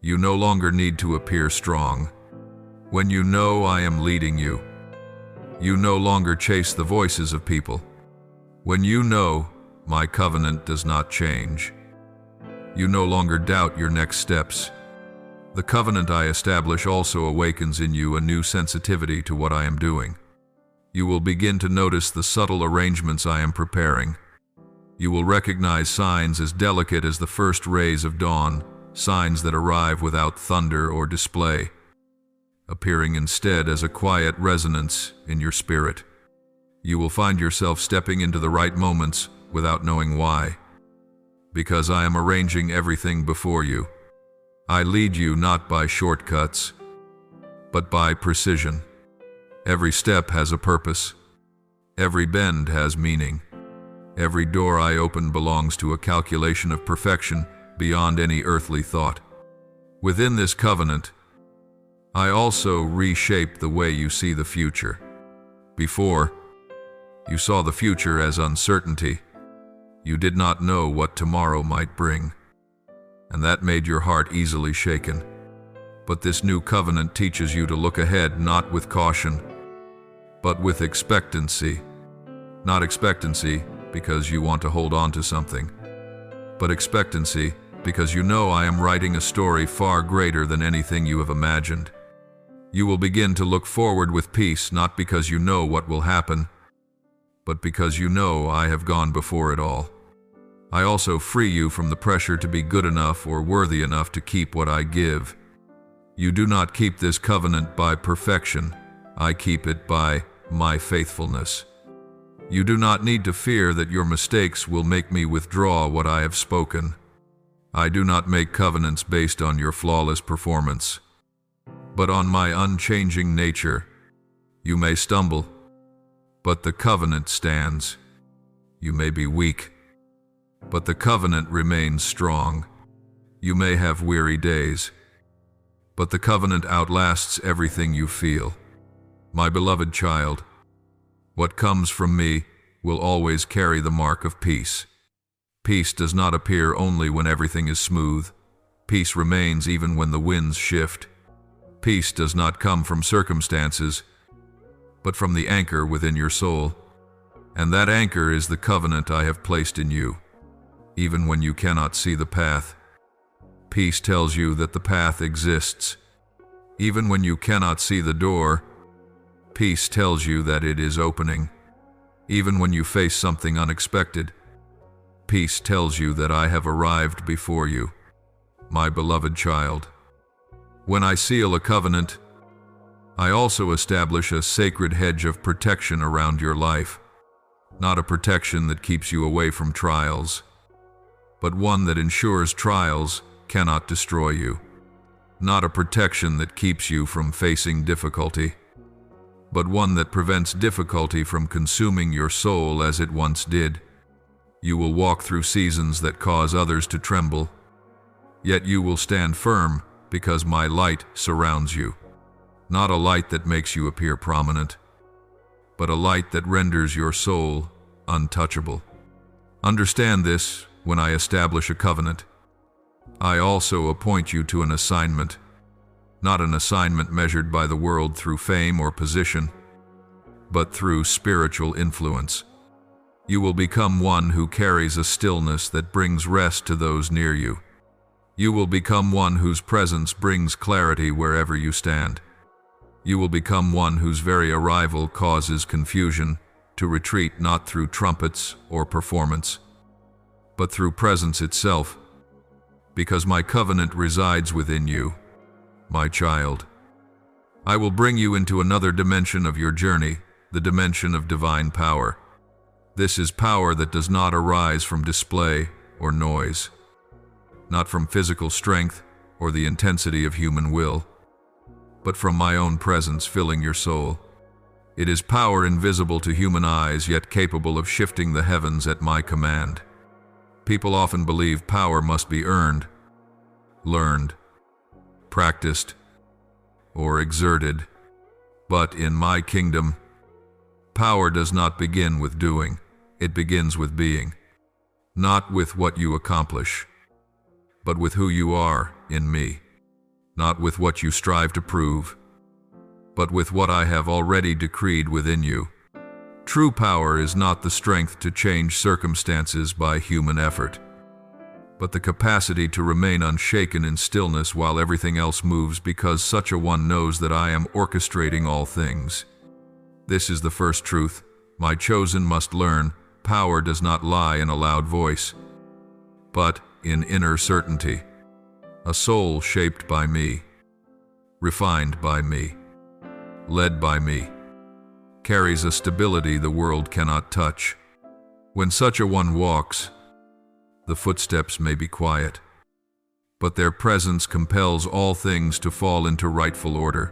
you no longer need to appear strong. When you know I am leading you, you no longer chase the voices of people. When you know my covenant does not change, you no longer doubt your next steps. The covenant I establish also awakens in you a new sensitivity to what I am doing. You will begin to notice the subtle arrangements I am preparing. You will recognize signs as delicate as the first rays of dawn, signs that arrive without thunder or display, appearing instead as a quiet resonance in your spirit. You will find yourself stepping into the right moments without knowing why, because I am arranging everything before you. I lead you not by shortcuts, but by precision. Every step has a purpose. Every bend has meaning. Every door I open belongs to a calculation of perfection beyond any earthly thought. Within this covenant, I also reshape the way you see the future. Before, you saw the future as uncertainty. You did not know what tomorrow might bring, and that made your heart easily shaken. But this new covenant teaches you to look ahead not with caution, but with expectancy. Not expectancy because you want to hold on to something, but expectancy because you know I am writing a story far greater than anything you have imagined. You will begin to look forward with peace, not because you know what will happen, but because you know I have gone before it all. I also free you from the pressure to be good enough or worthy enough to keep what I give. You do not keep this covenant by perfection. I keep it by my faithfulness. You do not need to fear that your mistakes will make me withdraw what I have spoken. I do not make covenants based on your flawless performance, but on my unchanging nature. You may stumble, but the covenant stands. You may be weak, but the covenant remains strong. You may have weary days, but the covenant outlasts everything you feel. My beloved child, what comes from me will always carry the mark of peace. Peace does not appear only when everything is smooth. Peace remains even when the winds shift. Peace does not come from circumstances, but from the anchor within your soul. And that anchor is the covenant I have placed in you. Even when you cannot see the path, peace tells you that the path exists. Even when you cannot see the door, peace tells you that it is opening. Even when you face something unexpected, Peace tells you that I have arrived before you, my beloved child. When I seal a covenant, I also establish a sacred hedge of protection around your life, not a protection that keeps you away from trials, but one that ensures trials cannot destroy you. Not a protection that keeps you from facing difficulty, but one that prevents difficulty from consuming your soul as it once did. You will walk through seasons that cause others to tremble, yet you will stand firm because my light surrounds you. Not a light that makes you appear prominent, but a light that renders your soul untouchable. Understand this: when I establish a covenant, I also appoint you to an assignment, not an assignment measured by the world through fame or position, but through spiritual influence. You will become one who carries a stillness that brings rest to those near you. You will become one whose presence brings clarity wherever you stand. You will become one whose very arrival causes confusion, to retreat not through trumpets or performance, but through presence itself, because my covenant resides within you, my child. I will bring you into another dimension of your journey, the dimension of divine power. This is power that does not arise from display or noise, not from physical strength or the intensity of human will, but from my own presence filling your soul. It is power invisible to human eyes, yet capable of shifting the heavens at my command. People often believe power must be earned, learned, practiced, or exerted. But in my kingdom, power does not begin with doing. It begins with being. Not with what you accomplish, but with who you are in me. Not with what you strive to prove, but with what I have already decreed within you. True power is not the strength to change circumstances by human effort, but the capacity to remain unshaken in stillness while everything else moves, because such a one knows that I am orchestrating all things. This is the first truth my chosen must learn. Power does not lie in a loud voice, but in inner certainty. A soul shaped by me, refined by me, led by me, carries a stability the world cannot touch. When such a one walks, the footsteps may be quiet, but their presence compels all things to fall into rightful order.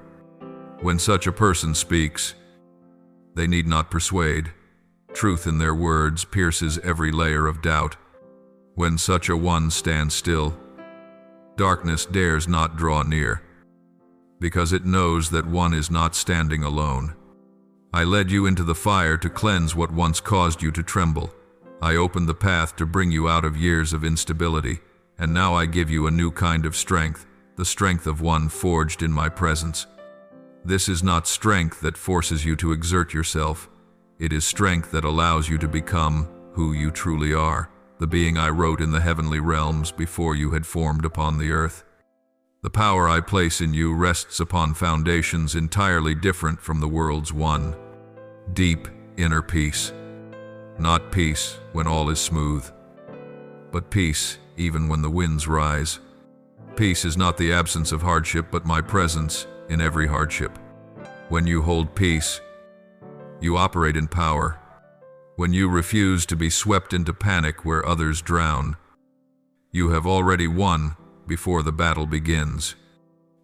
When such a person speaks, they need not persuade. Truth in their words pierces every layer of doubt. When such a one stands still, darkness dares not draw near, because it knows that one is not standing alone. I led you into the fire to cleanse what once caused you to tremble. I opened the path to bring you out of years of instability, and now I give you a new kind of strength, the strength of one forged in my presence. This is not strength that forces you to exert yourself. It is strength that allows you to become who you truly are, the being I wrote in the heavenly realms before you had formed upon the earth. The power I place in you rests upon foundations entirely different from the world's one. Deep inner peace. Not peace when all is smooth, but peace even when the winds rise. Peace is not the absence of hardship, but my presence in every hardship. When you hold peace, you operate in power. When you refuse to be swept into panic where others drown, you have already won before the battle begins.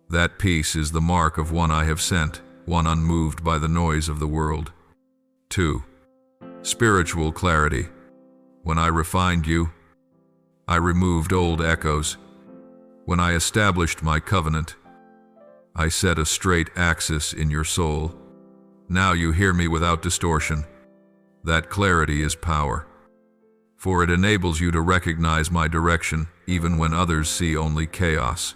That peace is the mark of one I have sent, one unmoved by the noise of the world. 2. Spiritual clarity. When I refined you, I removed old echoes. When I established my covenant, I set a straight axis in your soul. Now you hear me without distortion. That clarity is power, for it enables you to recognize my direction even when others see only chaos.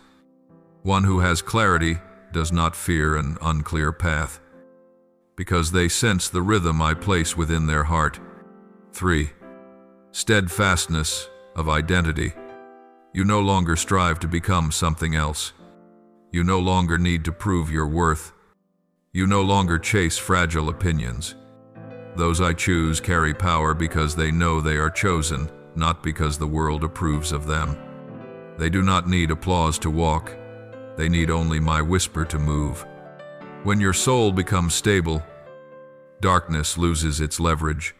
One who has clarity does not fear an unclear path, because they sense the rhythm I place within their heart. 3. Steadfastness of identity. You no longer strive to become something else. You no longer need to prove your worth. You no longer chase fragile opinions. Those I choose carry power because they know they are chosen, not because the world approves of them. They do not need applause to walk, they need only my whisper to move. When your soul becomes stable, darkness loses its leverage.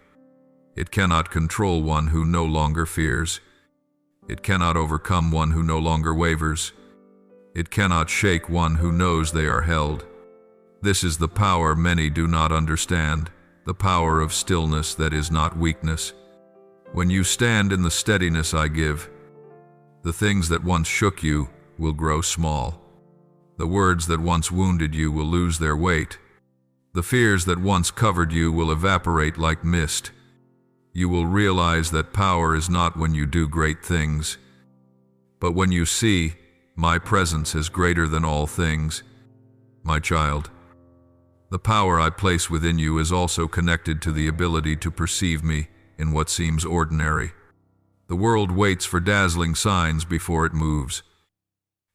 It cannot control one who no longer fears. It cannot overcome one who no longer wavers. It cannot shake one who knows they are held. This is the power many do not understand, the power of stillness that is not weakness. When you stand in the steadiness I give, the things that once shook you will grow small. The words that once wounded you will lose their weight. The fears that once covered you will evaporate like mist. You will realize that power is not when you do great things, but when you see my presence as greater than all things. My child, the power I place within you is also connected to the ability to perceive me in what seems ordinary. The world waits for dazzling signs before it moves,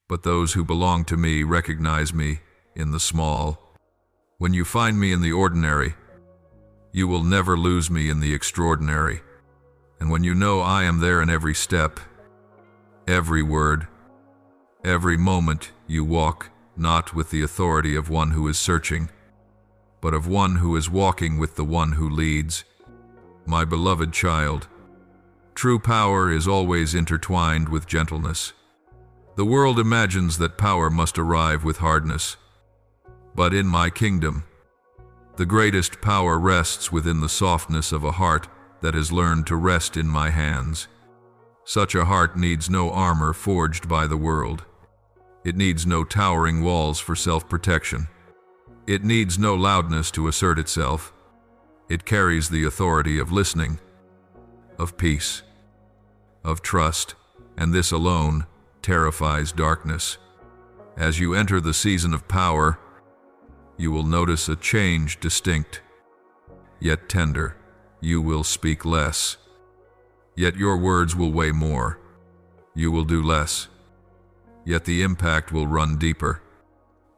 but those who belong to me recognize me in the small. When you find me in the ordinary, you will never lose me in the extraordinary. And when you know I am there in every step, every word, every moment you walk, not with the authority of one who is searching, but of one who is walking with the one who leads. My beloved child, true power is always intertwined with gentleness. The world imagines that power must arrive with hardness, but in my kingdom, the greatest power rests within the softness of a heart that has learned to rest in my hands. Such a heart needs no armor forged by the world. It needs no towering walls for self-protection. It needs no loudness to assert itself. It carries the authority of listening, of peace, of trust, and this alone terrifies darkness. As you enter the season of power, you will notice a change distinct, yet tender. You will speak less, yet your words will weigh more. You will do less, yet the impact will run deeper.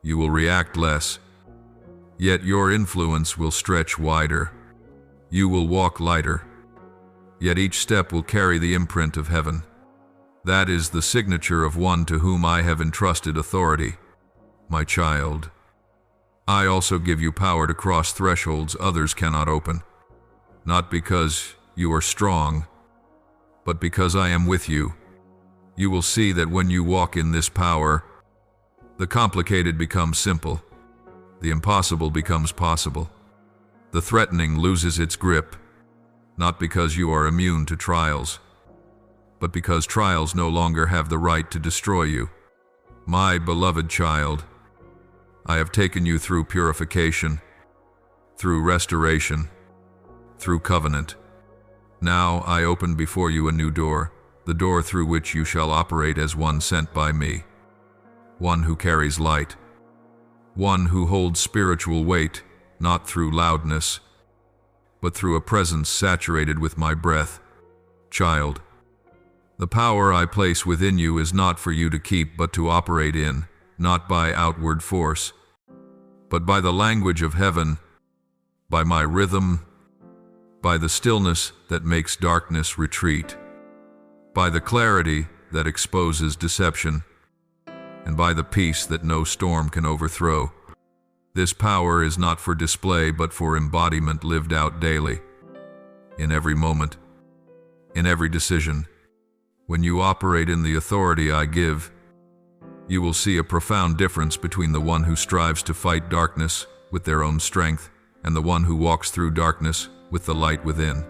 You will react less, yet your influence will stretch wider. You will walk lighter, yet each step will carry the imprint of heaven. That is the signature of one to whom I have entrusted authority. My child, I also give you power to cross thresholds others cannot open, not because you are strong, but because I am with you. You will see that when you walk in this power, the complicated becomes simple, the impossible becomes possible. The threatening loses its grip, not because you are immune to trials, but because trials no longer have the right to destroy you. My beloved child, I have taken you through purification, through restoration, through covenant. Now I open before you a new door, the door through which you shall operate as one sent by me, one who carries light, one who holds spiritual weight, not through loudness, but through a presence saturated with my breath. Child, the power I place within you is not for you to keep but to operate in, not by outward force, but by the language of heaven, by my rhythm, by the stillness that makes darkness retreat, by the clarity that exposes deception, and by the peace that no storm can overthrow. This power is not for display but for embodiment lived out daily, in every moment, in every decision. When you operate in the authority I give, you will see a profound difference between the one who strives to fight darkness with their own strength and the one who walks through darkness with the light within.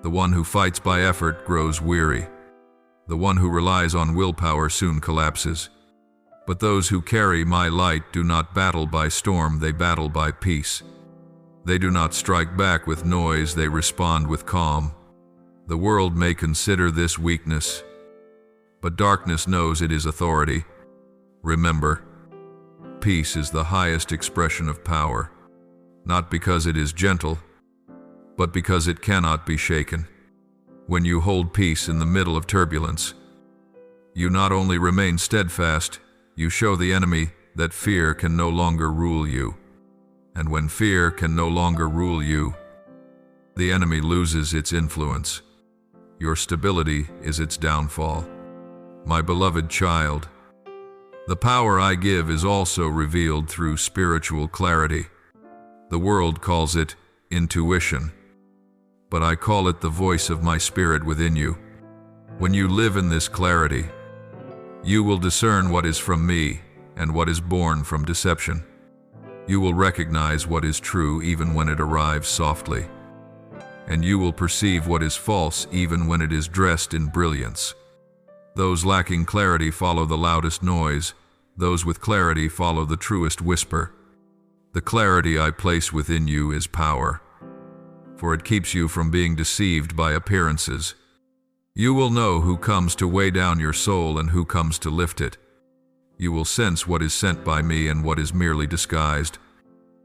The one who fights by effort grows weary. The one who relies on willpower soon collapses. But those who carry my light do not battle by storm, they battle by peace. They do not strike back with noise, they respond with calm. The world may consider this weakness, but darkness knows it is authority. Remember, peace is the highest expression of power, not because it is gentle, but because it cannot be shaken. When you hold peace in the middle of turbulence, you not only remain steadfast, you show the enemy that fear can no longer rule you. And when fear can no longer rule you, the enemy loses its influence. Your stability is its downfall. My beloved child, the power I give is also revealed through spiritual clarity. The world calls it intuition, but I call it the voice of my spirit within you. When you live in this clarity, you will discern what is from me and what is born from deception. You will recognize what is true even when it arrives softly, and you will perceive what is false even when it is dressed in brilliance. Those lacking clarity follow the loudest noise. Those with clarity follow the truest whisper. The clarity I place within you is power, for it keeps you from being deceived by appearances. You will know who comes to weigh down your soul and who comes to lift it. You will sense what is sent by me and what is merely disguised.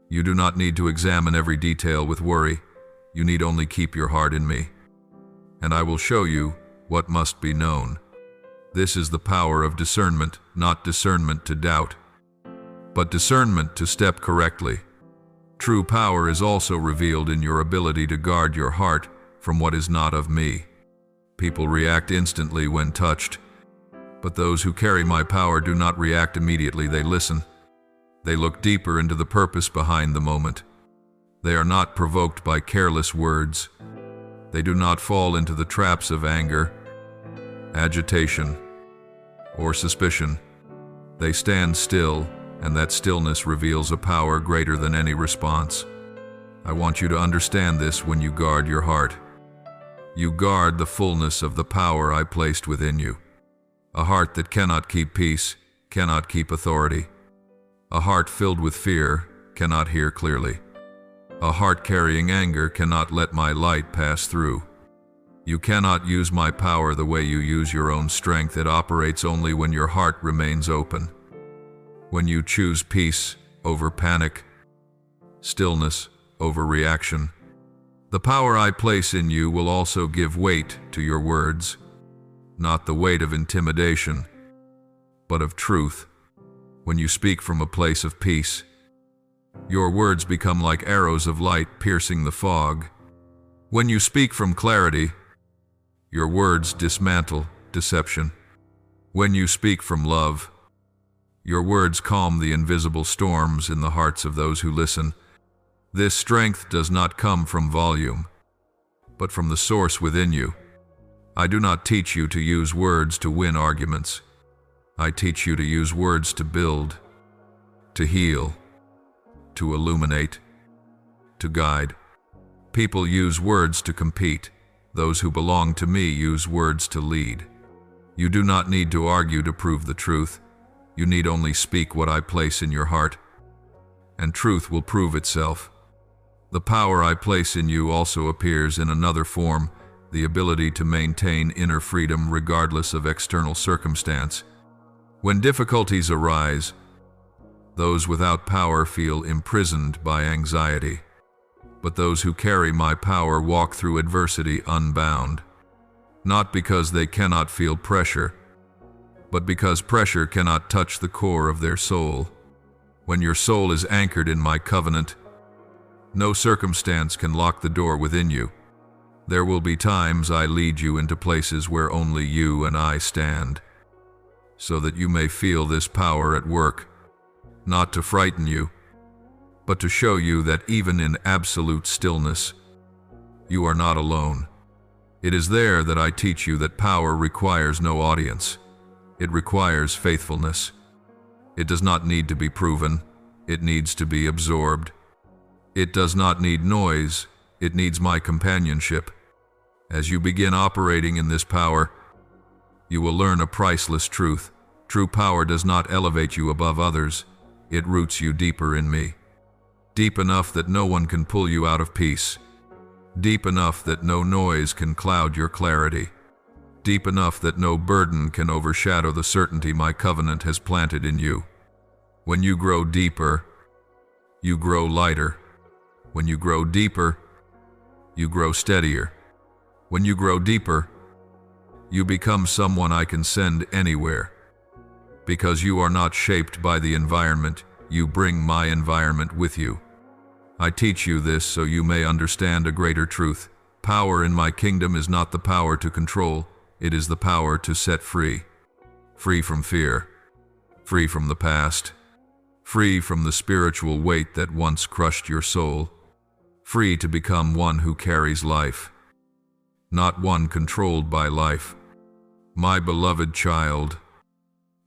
You do not need to examine every detail with worry. You need only keep your heart in me, and I will show you what must be known. This is the power of discernment, not discernment to doubt, but discernment to step correctly. True power is also revealed in your ability to guard your heart from what is not of me. People react instantly when touched, but those who carry my power do not react immediately. They listen. They look deeper into the purpose behind the moment. They are not provoked by careless words. They do not fall into the traps of anger, agitation, or suspicion. They stand still, and that stillness reveals a power greater than any response. I want you to understand this when you guard your heart. You guard the fullness of the power I placed within you. A heart that cannot keep peace cannot keep authority. A heart filled with fear cannot hear clearly. A heart carrying anger cannot let my light pass through. You cannot use my power the way you use your own strength. It operates only when your heart remains open. When you choose peace over panic, stillness over reaction, the power I place in you will also give weight to your words, not the weight of intimidation, but of truth. When you speak from a place of peace, your words become like arrows of light piercing the fog. When you speak from clarity, your words dismantle deception. When you speak from love, your words calm the invisible storms in the hearts of those who listen. This strength does not come from volume, but from the source within you. I do not teach you to use words to win arguments. I teach you to use words to build, to heal, to illuminate, to guide. People use words to compete. Those who belong to me use words to lead. You do not need to argue to prove the truth. You need only speak what I place in your heart, and truth will prove itself. The power I place in you also appears in another form, the ability to maintain inner freedom regardless of external circumstance. When difficulties arise, those without power feel imprisoned by anxiety, but those who carry my power walk through adversity unbound, not because they cannot feel pressure, but because pressure cannot touch the core of their soul. When your soul is anchored in my covenant, no circumstance can lock the door within you. There will be times I lead you into places where only you and I stand, so that you may feel this power at work, not to frighten you, but to show you that even in absolute stillness, you are not alone. It is there that I teach you that power requires no audience. It requires faithfulness. It does not need to be proven. It needs to be absorbed. It does not need noise. It needs my companionship. As you begin operating in this power, you will learn a priceless truth. True power does not elevate you above others. It roots you deeper in me. Deep enough that no one can pull you out of peace. Deep enough that no noise can cloud your clarity. Deep enough that no burden can overshadow the certainty my covenant has planted in you. When you grow deeper, you grow lighter. When you grow deeper, you grow steadier. When you grow deeper, you become someone I can send anywhere. Because you are not shaped by the environment, you bring my environment with you. I teach you this so you may understand a greater truth. Power in my kingdom is not the power to control, it is the power to set free. Free from fear, free from the past, free from the spiritual weight that once crushed your soul, free to become one who carries life, not one controlled by life. My beloved child,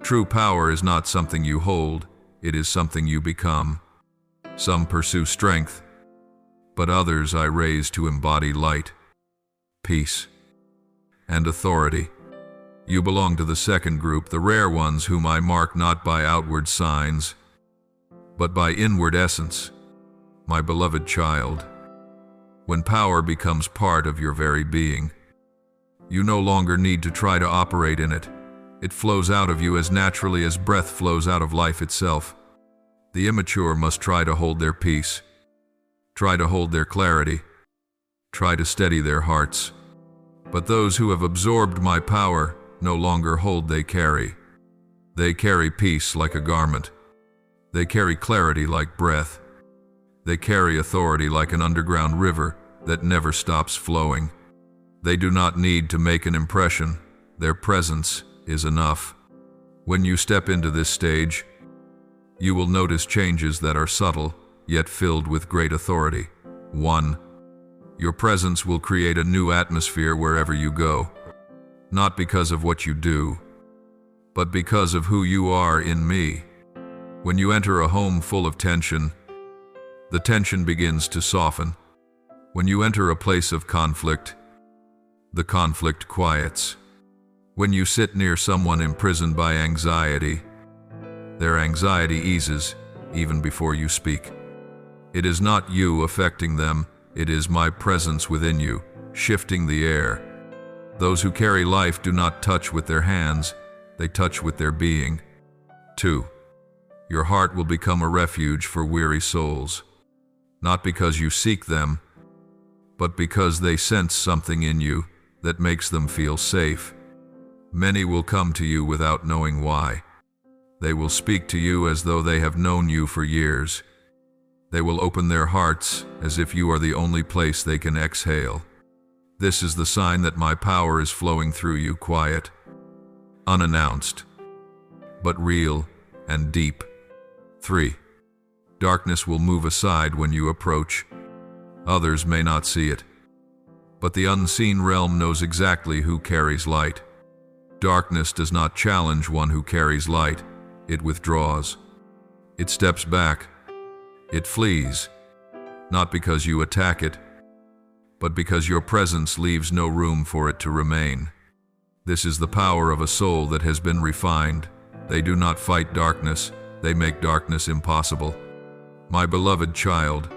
true power is not something you hold, it is something you become. Some pursue strength, but others I raise to embody light, peace, and authority. You belong to the second group, the rare ones whom I mark not by outward signs, but by inward essence. My beloved child, when power becomes part of your very being, you no longer need to try to operate in it. It flows out of you as naturally as breath flows out of life itself. The immature must try to hold their peace, try to hold their clarity, try to steady their hearts. But those who have absorbed my power no longer hold, they carry. They carry peace like a garment. They carry clarity like breath. They carry authority like an underground river that never stops flowing. They do not need to make an impression. Their presence is enough. When you step into this stage, you will notice changes that are subtle, yet filled with great authority. 1. Your presence will create a new atmosphere wherever you go, not because of what you do, but because of who you are in me. When you enter a home full of tension, the tension begins to soften. When you enter a place of conflict, the conflict quiets. When you sit near someone imprisoned by anxiety, their anxiety eases even before you speak. It is not you affecting them, it is my presence within you, shifting the air. Those who carry life do not touch with their hands, they touch with their being. 2. Your heart will become a refuge for weary souls, not because you seek them, but because they sense something in you that makes them feel safe. Many will come to you without knowing why. They will speak to you as though they have known you for years. They will open their hearts as if you are the only place they can exhale. This is the sign that my power is flowing through you, quiet, unannounced, but real and deep. 3. Darkness will move aside when you approach. Others may not see it, but the unseen realm knows exactly who carries light. Darkness does not challenge one who carries light. It withdraws. It steps back. It flees, not because you attack it, but because your presence leaves no room for it to remain. This is the power of a soul that has been refined. They do not fight darkness, they make darkness impossible. My beloved child,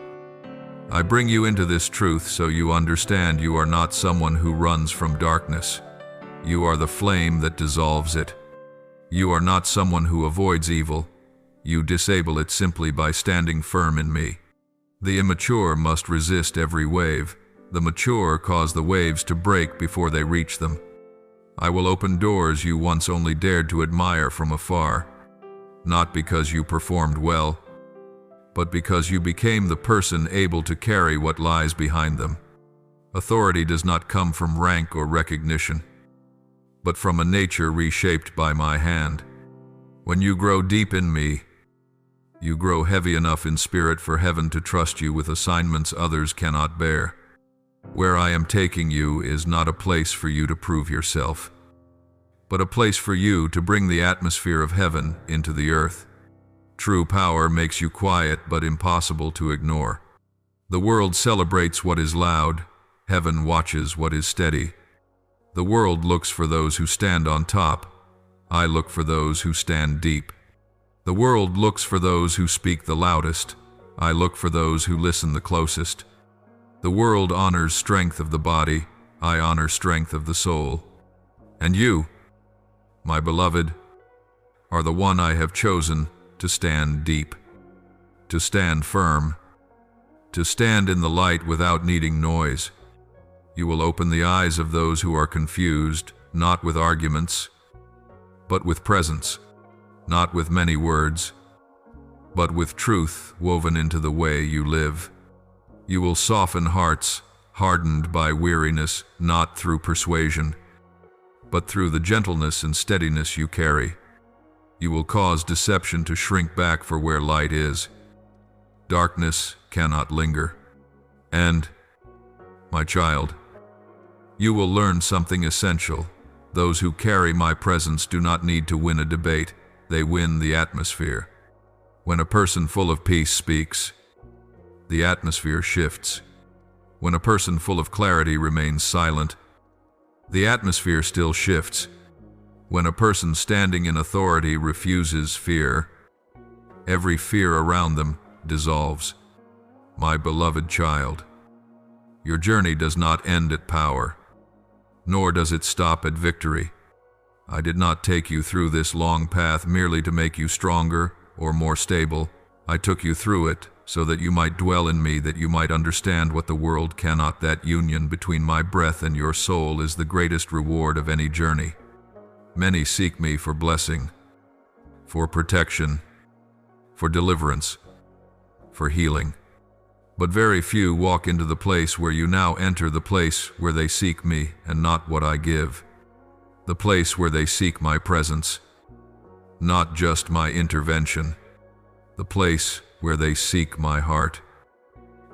I bring you into this truth so you understand you are not someone who runs from darkness. You are the flame that dissolves it. You are not someone who avoids evil. You disable it simply by standing firm in me. The immature must resist every wave. The mature cause the waves to break before they reach them. I will open doors you once only dared to admire from afar, not because you performed well, but because you became the person able to carry what lies behind them. Authority does not come from rank or recognition, but from a nature reshaped by my hand. When you grow deep in me, you grow heavy enough in spirit for heaven to trust you with assignments others cannot bear. Where I am taking you is not a place for you to prove yourself, but a place for you to bring the atmosphere of heaven into the earth. True power makes you quiet but impossible to ignore. The world celebrates what is loud, heaven watches what is steady. The world looks for those who stand on top. I look for those who stand deep. The world looks for those who speak the loudest. I look for those who listen the closest. The world honors strength of the body. I honor strength of the soul. And you, my beloved, are the one I have chosen to stand deep, to stand firm, to stand in the light without needing noise. You will open the eyes of those who are confused, not with arguments, but with presence, not with many words, but with truth woven into the way you live. You will soften hearts hardened by weariness, not through persuasion, but through the gentleness and steadiness you carry. You will cause deception to shrink back for where light is. Darkness cannot linger. And, my child, you will learn something essential. Those who carry my presence do not need to win a debate. They win the atmosphere. When a person full of peace speaks, the atmosphere shifts. When a person full of clarity remains silent, the atmosphere still shifts. When a person standing in authority refuses fear, every fear around them dissolves. My beloved child, your journey does not end at power, nor does it stop at victory. I did not take you through this long path merely to make you stronger or more stable. I took you through it so that you might dwell in me, that you might understand what the world cannot. That union between my breath and your soul is the greatest reward of any journey. Many seek me for blessing, for protection, for deliverance, for healing. But very few walk into the place where you now enter, the place where they seek me and not what I give. The place where they seek my presence, not just my intervention. The place where they seek my heart,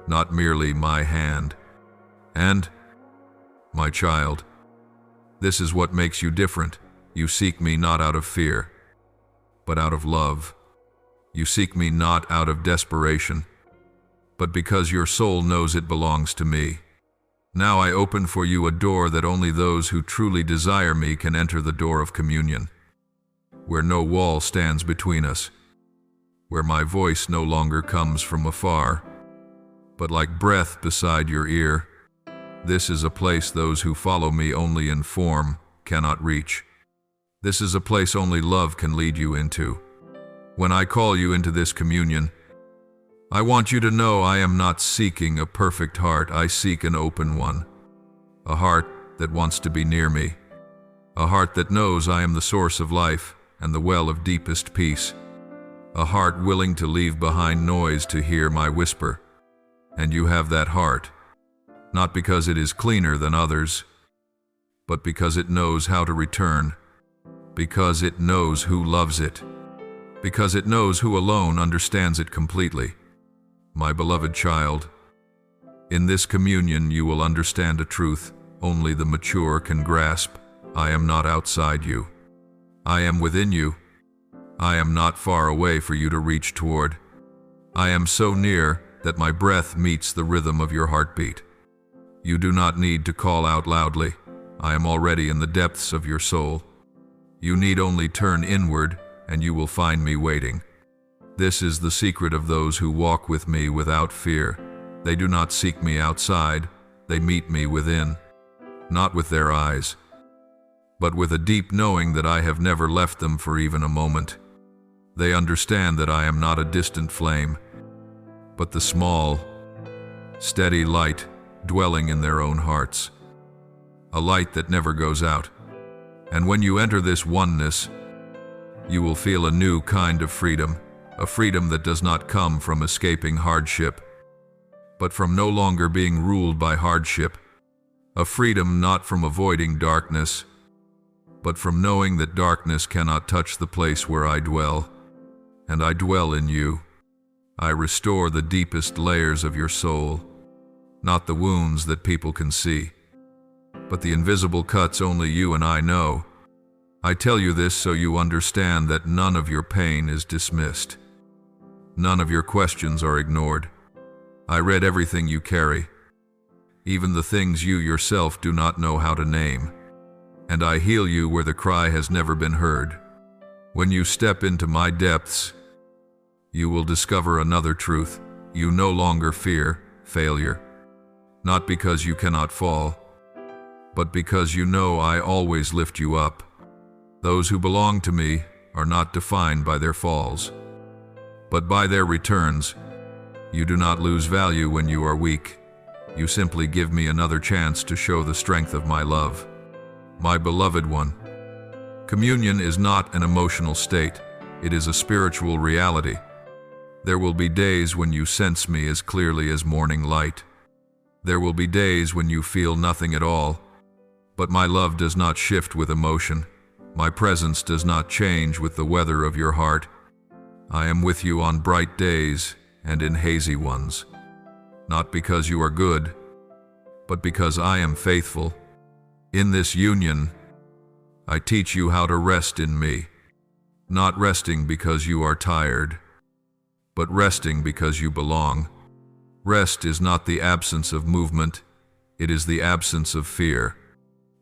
not merely my hand. And, my child, this is what makes you different. You seek me not out of fear, but out of love. You seek me not out of desperation, but because your soul knows it belongs to me. Now I open for you a door that only those who truly desire me can enter, the door of communion, where no wall stands between us, where my voice no longer comes from afar, but like breath beside your ear. This is a place those who follow me only in form cannot reach. This is a place only love can lead you into. When I call you into this communion, I want you to know I am not seeking a perfect heart. I seek an open one, a heart that wants to be near me, a heart that knows I am the source of life and the well of deepest peace, a heart willing to leave behind noise to hear my whisper. And you have that heart, not because it is cleaner than others, but because it knows how to return, because it knows who loves it, because it knows who alone understands it completely. My beloved child, in this communion you will understand a truth only the mature can grasp. I am not outside you. I am within you. I am not far away for you to reach toward. I am so near that my breath meets the rhythm of your heartbeat. You do not need to call out loudly. I am already in the depths of your soul. You need only turn inward and you will find me waiting. This is the secret of those who walk with me without fear. They do not seek me outside, they meet me within, not with their eyes, but with a deep knowing that I have never left them for even a moment. They understand that I am not a distant flame, but the small, steady light dwelling in their own hearts, a light that never goes out. And when you enter this oneness, you will feel a new kind of freedom, a freedom that does not come from escaping hardship, but from no longer being ruled by hardship, a freedom not from avoiding darkness, but from knowing that darkness cannot touch the place where I dwell, and I dwell in you. I restore the deepest layers of your soul, not the wounds that people can see, but the invisible cuts only you and I know. I tell you this so you understand that none of your pain is dismissed. None of your questions are ignored. I read everything you carry, even the things you yourself do not know how to name, and I heal you where the cry has never been heard. When you step into my depths, you will discover another truth. You no longer fear failure, not because you cannot fall, but because you know I always lift you up. Those who belong to me are not defined by their falls, but by their returns. You do not lose value when you are weak. You simply give me another chance to show the strength of my love. My beloved one, communion is not an emotional state. It is a spiritual reality. There will be days when you sense me as clearly as morning light. There will be days when you feel nothing at all, but my love does not shift with emotion. My presence does not change with the weather of your heart. I am with you on bright days and in hazy ones, not because you are good, but because I am faithful. In this union, I teach you how to rest in me, not resting because you are tired, but resting because you belong. Rest is not the absence of movement, it is the absence of fear.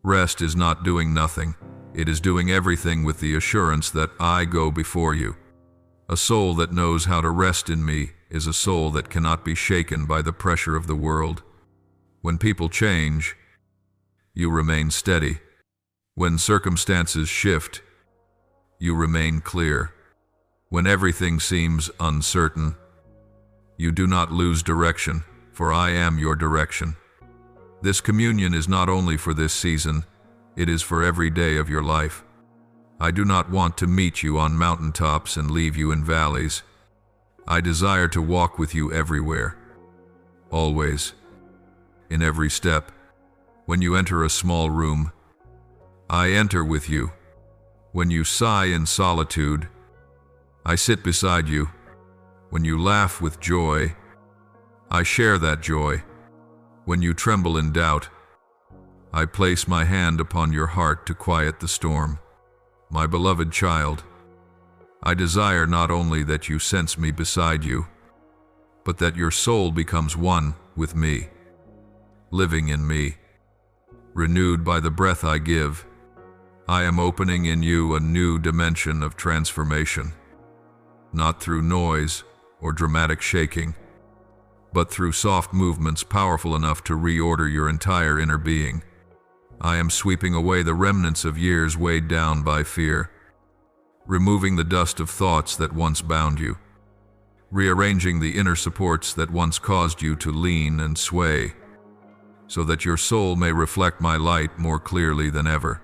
Rest is not doing nothing, it is doing everything with the assurance that I go before you. A soul that knows how to rest in me is a soul that cannot be shaken by the pressure of the world. When people change, you remain steady. When circumstances shift, you remain clear. When everything seems uncertain, you do not lose direction, for I am your direction. This communion is not only for this season, it is for every day of your life. I do not want to meet you on mountaintops and leave you in valleys. I desire to walk with you everywhere, always, in every step. When you enter a small room, I enter with you. When you sigh in solitude, I sit beside you. When you laugh with joy, I share that joy. When you tremble in doubt, I place my hand upon your heart to quiet the storm. My beloved child, I desire not only that you sense me beside you, but that your soul becomes one with me, living in me, renewed by the breath I give. I am opening in you a new dimension of transformation, not through noise or dramatic shaking, but through soft movements powerful enough to reorder your entire inner being. I am sweeping away the remnants of years weighed down by fear, removing the dust of thoughts that once bound you, rearranging the inner supports that once caused you to lean and sway, so that your soul may reflect my light more clearly than ever.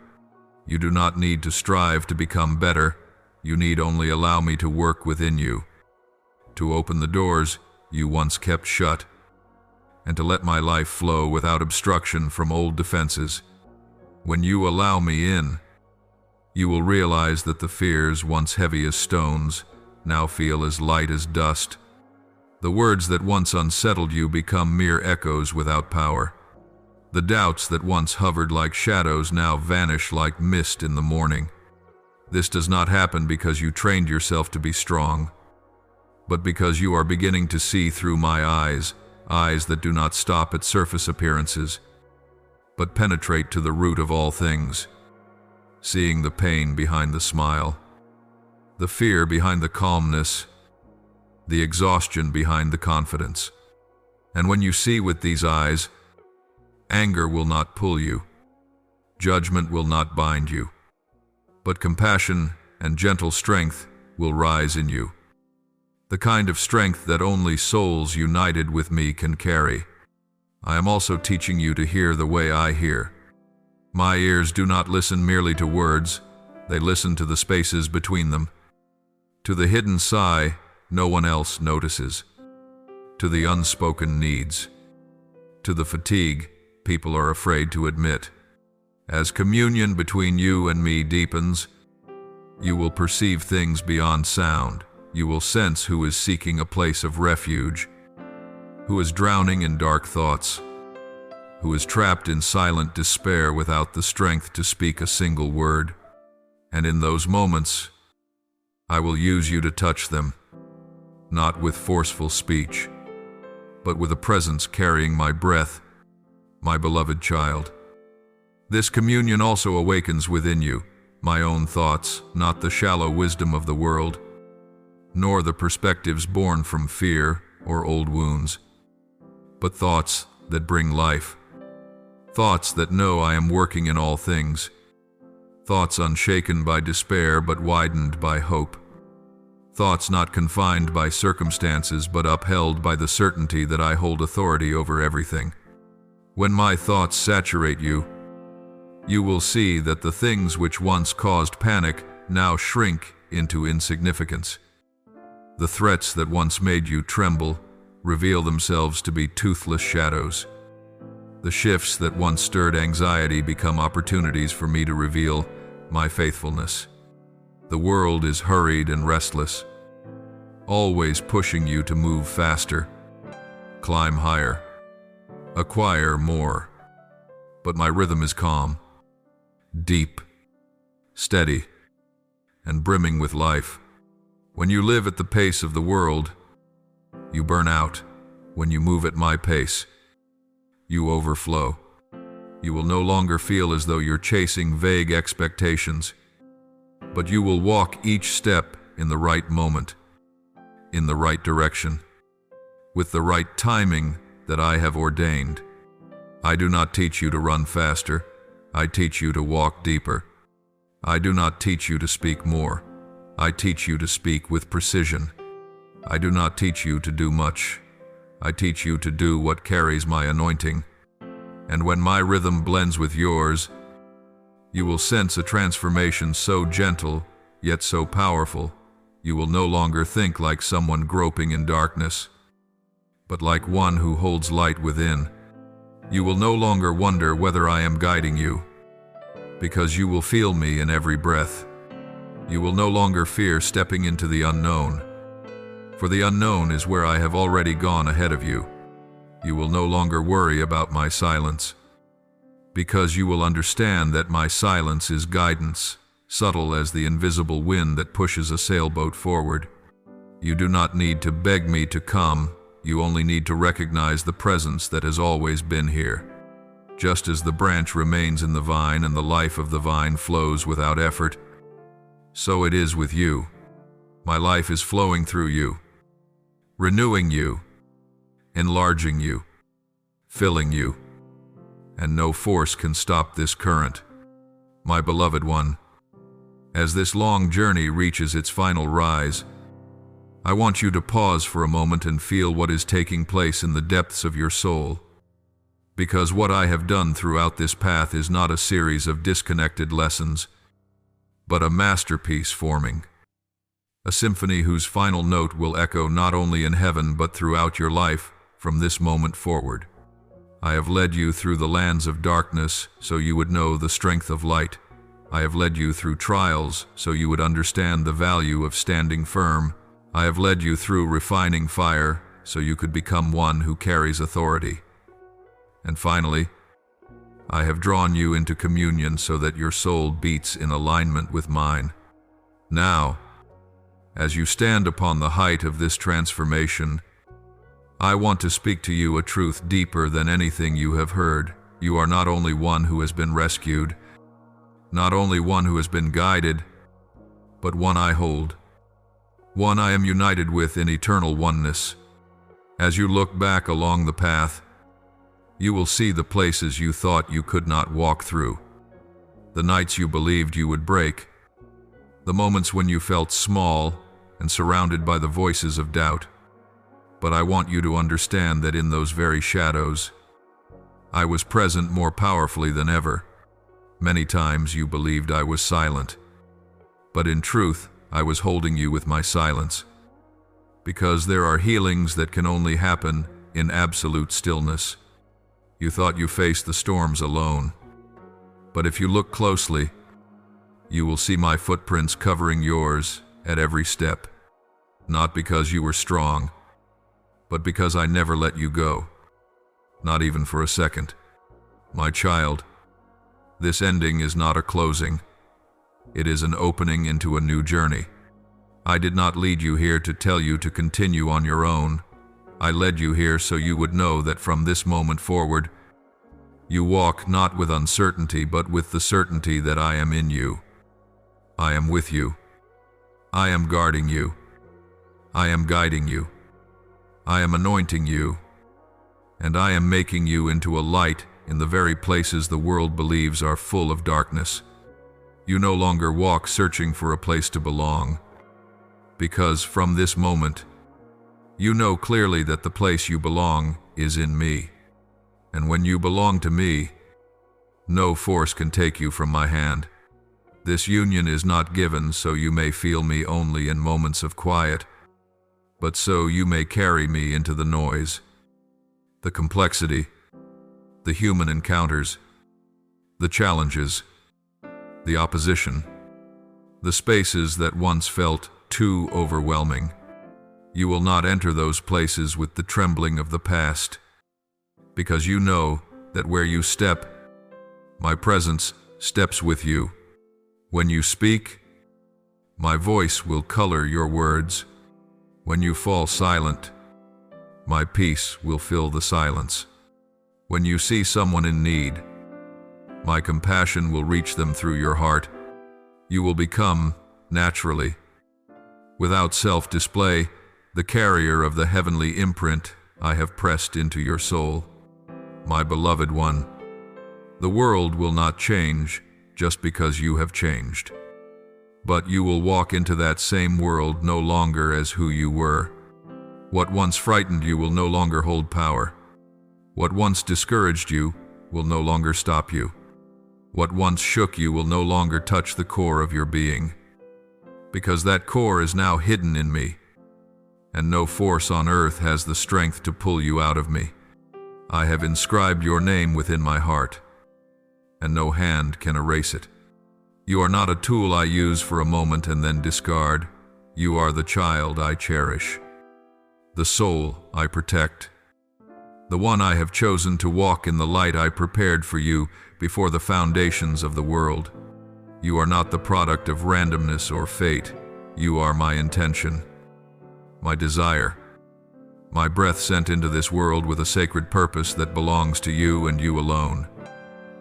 You do not need to strive to become better, you need only allow me to work within you, to open the doors you once kept shut, and to let my life flow without obstruction from old defenses. When you allow me in, you will realize that the fears once heavy as stones now feel as light as dust. The words that once unsettled you become mere echoes without power. The doubts that once hovered like shadows now vanish like mist in the morning. This does not happen because you trained yourself to be strong, but because you are beginning to see through my eyes, eyes that do not stop at surface appearances, but penetrate to the root of all things, seeing the pain behind the smile, the fear behind the calmness, the exhaustion behind the confidence. And when you see with these eyes, anger will not pull you, judgment will not bind you, but compassion and gentle strength will rise in you. The kind of strength that only souls united with me can carry. I am also teaching you to hear the way I hear. My ears do not listen merely to words, they listen to the spaces between them, to the hidden sigh no one else notices, to the unspoken needs, to the fatigue people are afraid to admit. As communion between you and me deepens, you will perceive things beyond sound. You will sense who is seeking a place of refuge, who is drowning in dark thoughts, who is trapped in silent despair without the strength to speak a single word. And in those moments, I will use you to touch them, not with forceful speech, but with a presence carrying my breath, my beloved child. This communion also awakens within you my own thoughts, not the shallow wisdom of the world, nor the perspectives born from fear or old wounds, but thoughts that bring life, thoughts that know I am working in all things, thoughts unshaken by despair but widened by hope, thoughts not confined by circumstances but upheld by the certainty that I hold authority over everything. When my thoughts saturate you, you will see that the things which once caused panic now shrink into insignificance. The threats that once made you tremble reveal themselves to be toothless shadows. The shifts that once stirred anxiety become opportunities for me to reveal my faithfulness. The world is hurried and restless, always pushing you to move faster, climb higher, acquire more. But my rhythm is calm, deep, steady, and brimming with life. When you live at the pace of the world, you burn out. When you move at my pace, you overflow. You will no longer feel as though you're chasing vague expectations, but you will walk each step in the right moment, in the right direction, with the right timing that I have ordained. I do not teach you to run faster. I teach you to walk deeper. I do not teach you to speak more. I teach you to speak with precision. I do not teach you to do much. I teach you to do what carries my anointing. And when my rhythm blends with yours, you will sense a transformation so gentle, yet so powerful. You will no longer think like someone groping in darkness, but like one who holds light within. You will no longer wonder whether I am guiding you, because you will feel me in every breath. You will no longer fear stepping into the unknown, for the unknown is where I have already gone ahead of you. You will no longer worry about my silence, because you will understand that my silence is guidance, subtle as the invisible wind that pushes a sailboat forward. You do not need to beg me to come, you only need to recognize the presence that has always been here. Just as the branch remains in the vine and the life of the vine flows without effort, so it is with you. My life is flowing through you, renewing you, enlarging you, filling you, and no force can stop this current. My beloved one, as this long journey reaches its final rise, I want you to pause for a moment and feel what is taking place in the depths of your soul, because what I have done throughout this path is not a series of disconnected lessons, but a masterpiece forming. A symphony whose final note will echo not only in heaven but throughout your life from this moment forward. I have led you through the lands of darkness so you would know the strength of light. I have led you through trials so you would understand the value of standing firm. I have led you through refining fire so you could become one who carries authority. And finally, I have drawn you into communion so that your soul beats in alignment with mine. Now, as you stand upon the height of this transformation, I want to speak to you a truth deeper than anything you have heard. You are not only one who has been rescued, not only one who has been guided, but one I hold, one I am united with in eternal oneness. As you look back along the path, you will see the places you thought you could not walk through, the nights you believed you would break, the moments when you felt small and surrounded by the voices of doubt. But I want you to understand that in those very shadows, I was present more powerfully than ever. Many times you believed I was silent, but in truth, I was holding you with my silence. Because there are healings that can only happen in absolute stillness. You thought you faced the storms alone, but if you look closely, you will see my footprints covering yours at every step. Not because you were strong, but because I never let you go, not even for a second. My child, this ending is not a closing. It is an opening into a new journey. I did not lead you here to tell you to continue on your own. I led you here so you would know that from this moment forward, you walk not with uncertainty but with the certainty that I am in you. I am with you. I am guarding you. I am guiding you. I am anointing you. And I am making you into a light in the very places the world believes are full of darkness. You no longer walk searching for a place to belong, because from this moment, you know clearly that the place you belong is in me. And when you belong to me, no force can take you from my hand. This union is not given so you may feel me only in moments of quiet, but so you may carry me into the noise, the complexity, the human encounters, the challenges, the opposition, the spaces that once felt too overwhelming. You will not enter those places with the trembling of the past, because you know that where you step, my presence steps with you. When you speak, my voice will color your words. When you fall silent, my peace will fill the silence. When you see someone in need, my compassion will reach them through your heart. You will become, naturally, without self-display, the carrier of the heavenly imprint I have pressed into your soul. My beloved one, the world will not change just because you have changed. But you will walk into that same world no longer as who you were. What once frightened you will no longer hold power. What once discouraged you will no longer stop you. What once shook you will no longer touch the core of your being. Because that core is now hidden in me, and no force on earth has the strength to pull you out of me. I have inscribed your name within my heart, and no hand can erase it. You are not a tool I use for a moment and then discard. You are the child I cherish, the soul I protect, the one I have chosen to walk in the light I prepared for you before the foundations of the world. You are not the product of randomness or fate. You are my intention, my desire, my breath sent into this world with a sacred purpose that belongs to you and you alone.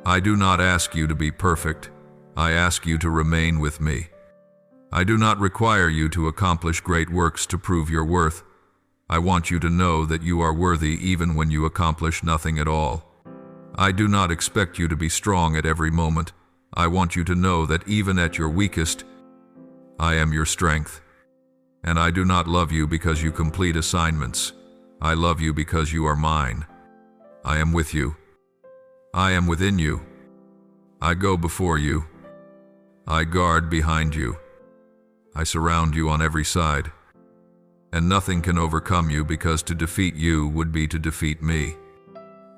I do not ask you to be perfect. I ask you to remain with me. I do not require you to accomplish great works to prove your worth. I want you to know that you are worthy even when you accomplish nothing at all. I do not expect you to be strong at every moment. I want you to know that even at your weakest, I am your strength. And I do not love you because you complete assignments. I love you because you are mine. I am with you. I am within you. I go before you. I guard behind you. I surround you on every side. And nothing can overcome you, because to defeat you would be to defeat me.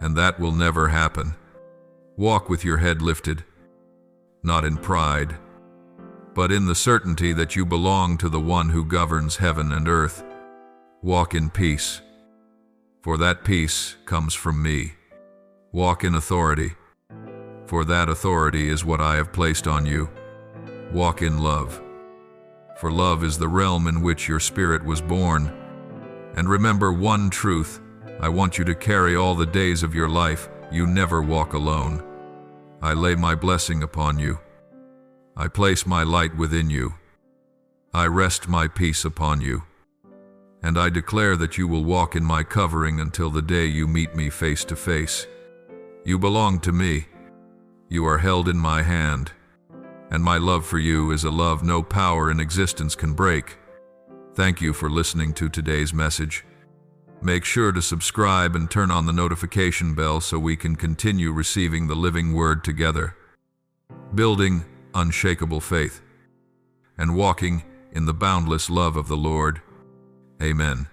And that will never happen. Walk with your head lifted, not in pride, but in the certainty that you belong to the one who governs heaven and earth. Walk in peace, for that peace comes from me. Walk in authority, for that authority is what I have placed on you. Walk in love, for love is the realm in which your spirit was born. And remember one truth: I want you to carry all the days of your life. You never walk alone. I lay my blessing upon you. I place my light within you. I rest my peace upon you. And I declare that you will walk in my covering until the day you meet me face to face. You belong to me. You are held in my hand. And my love for you is a love no power in existence can break. Thank you for listening to today's message. Make sure to subscribe and turn on the notification bell so we can continue receiving the living word together, building unshakable faith, and walking in the boundless love of the Lord. Amen.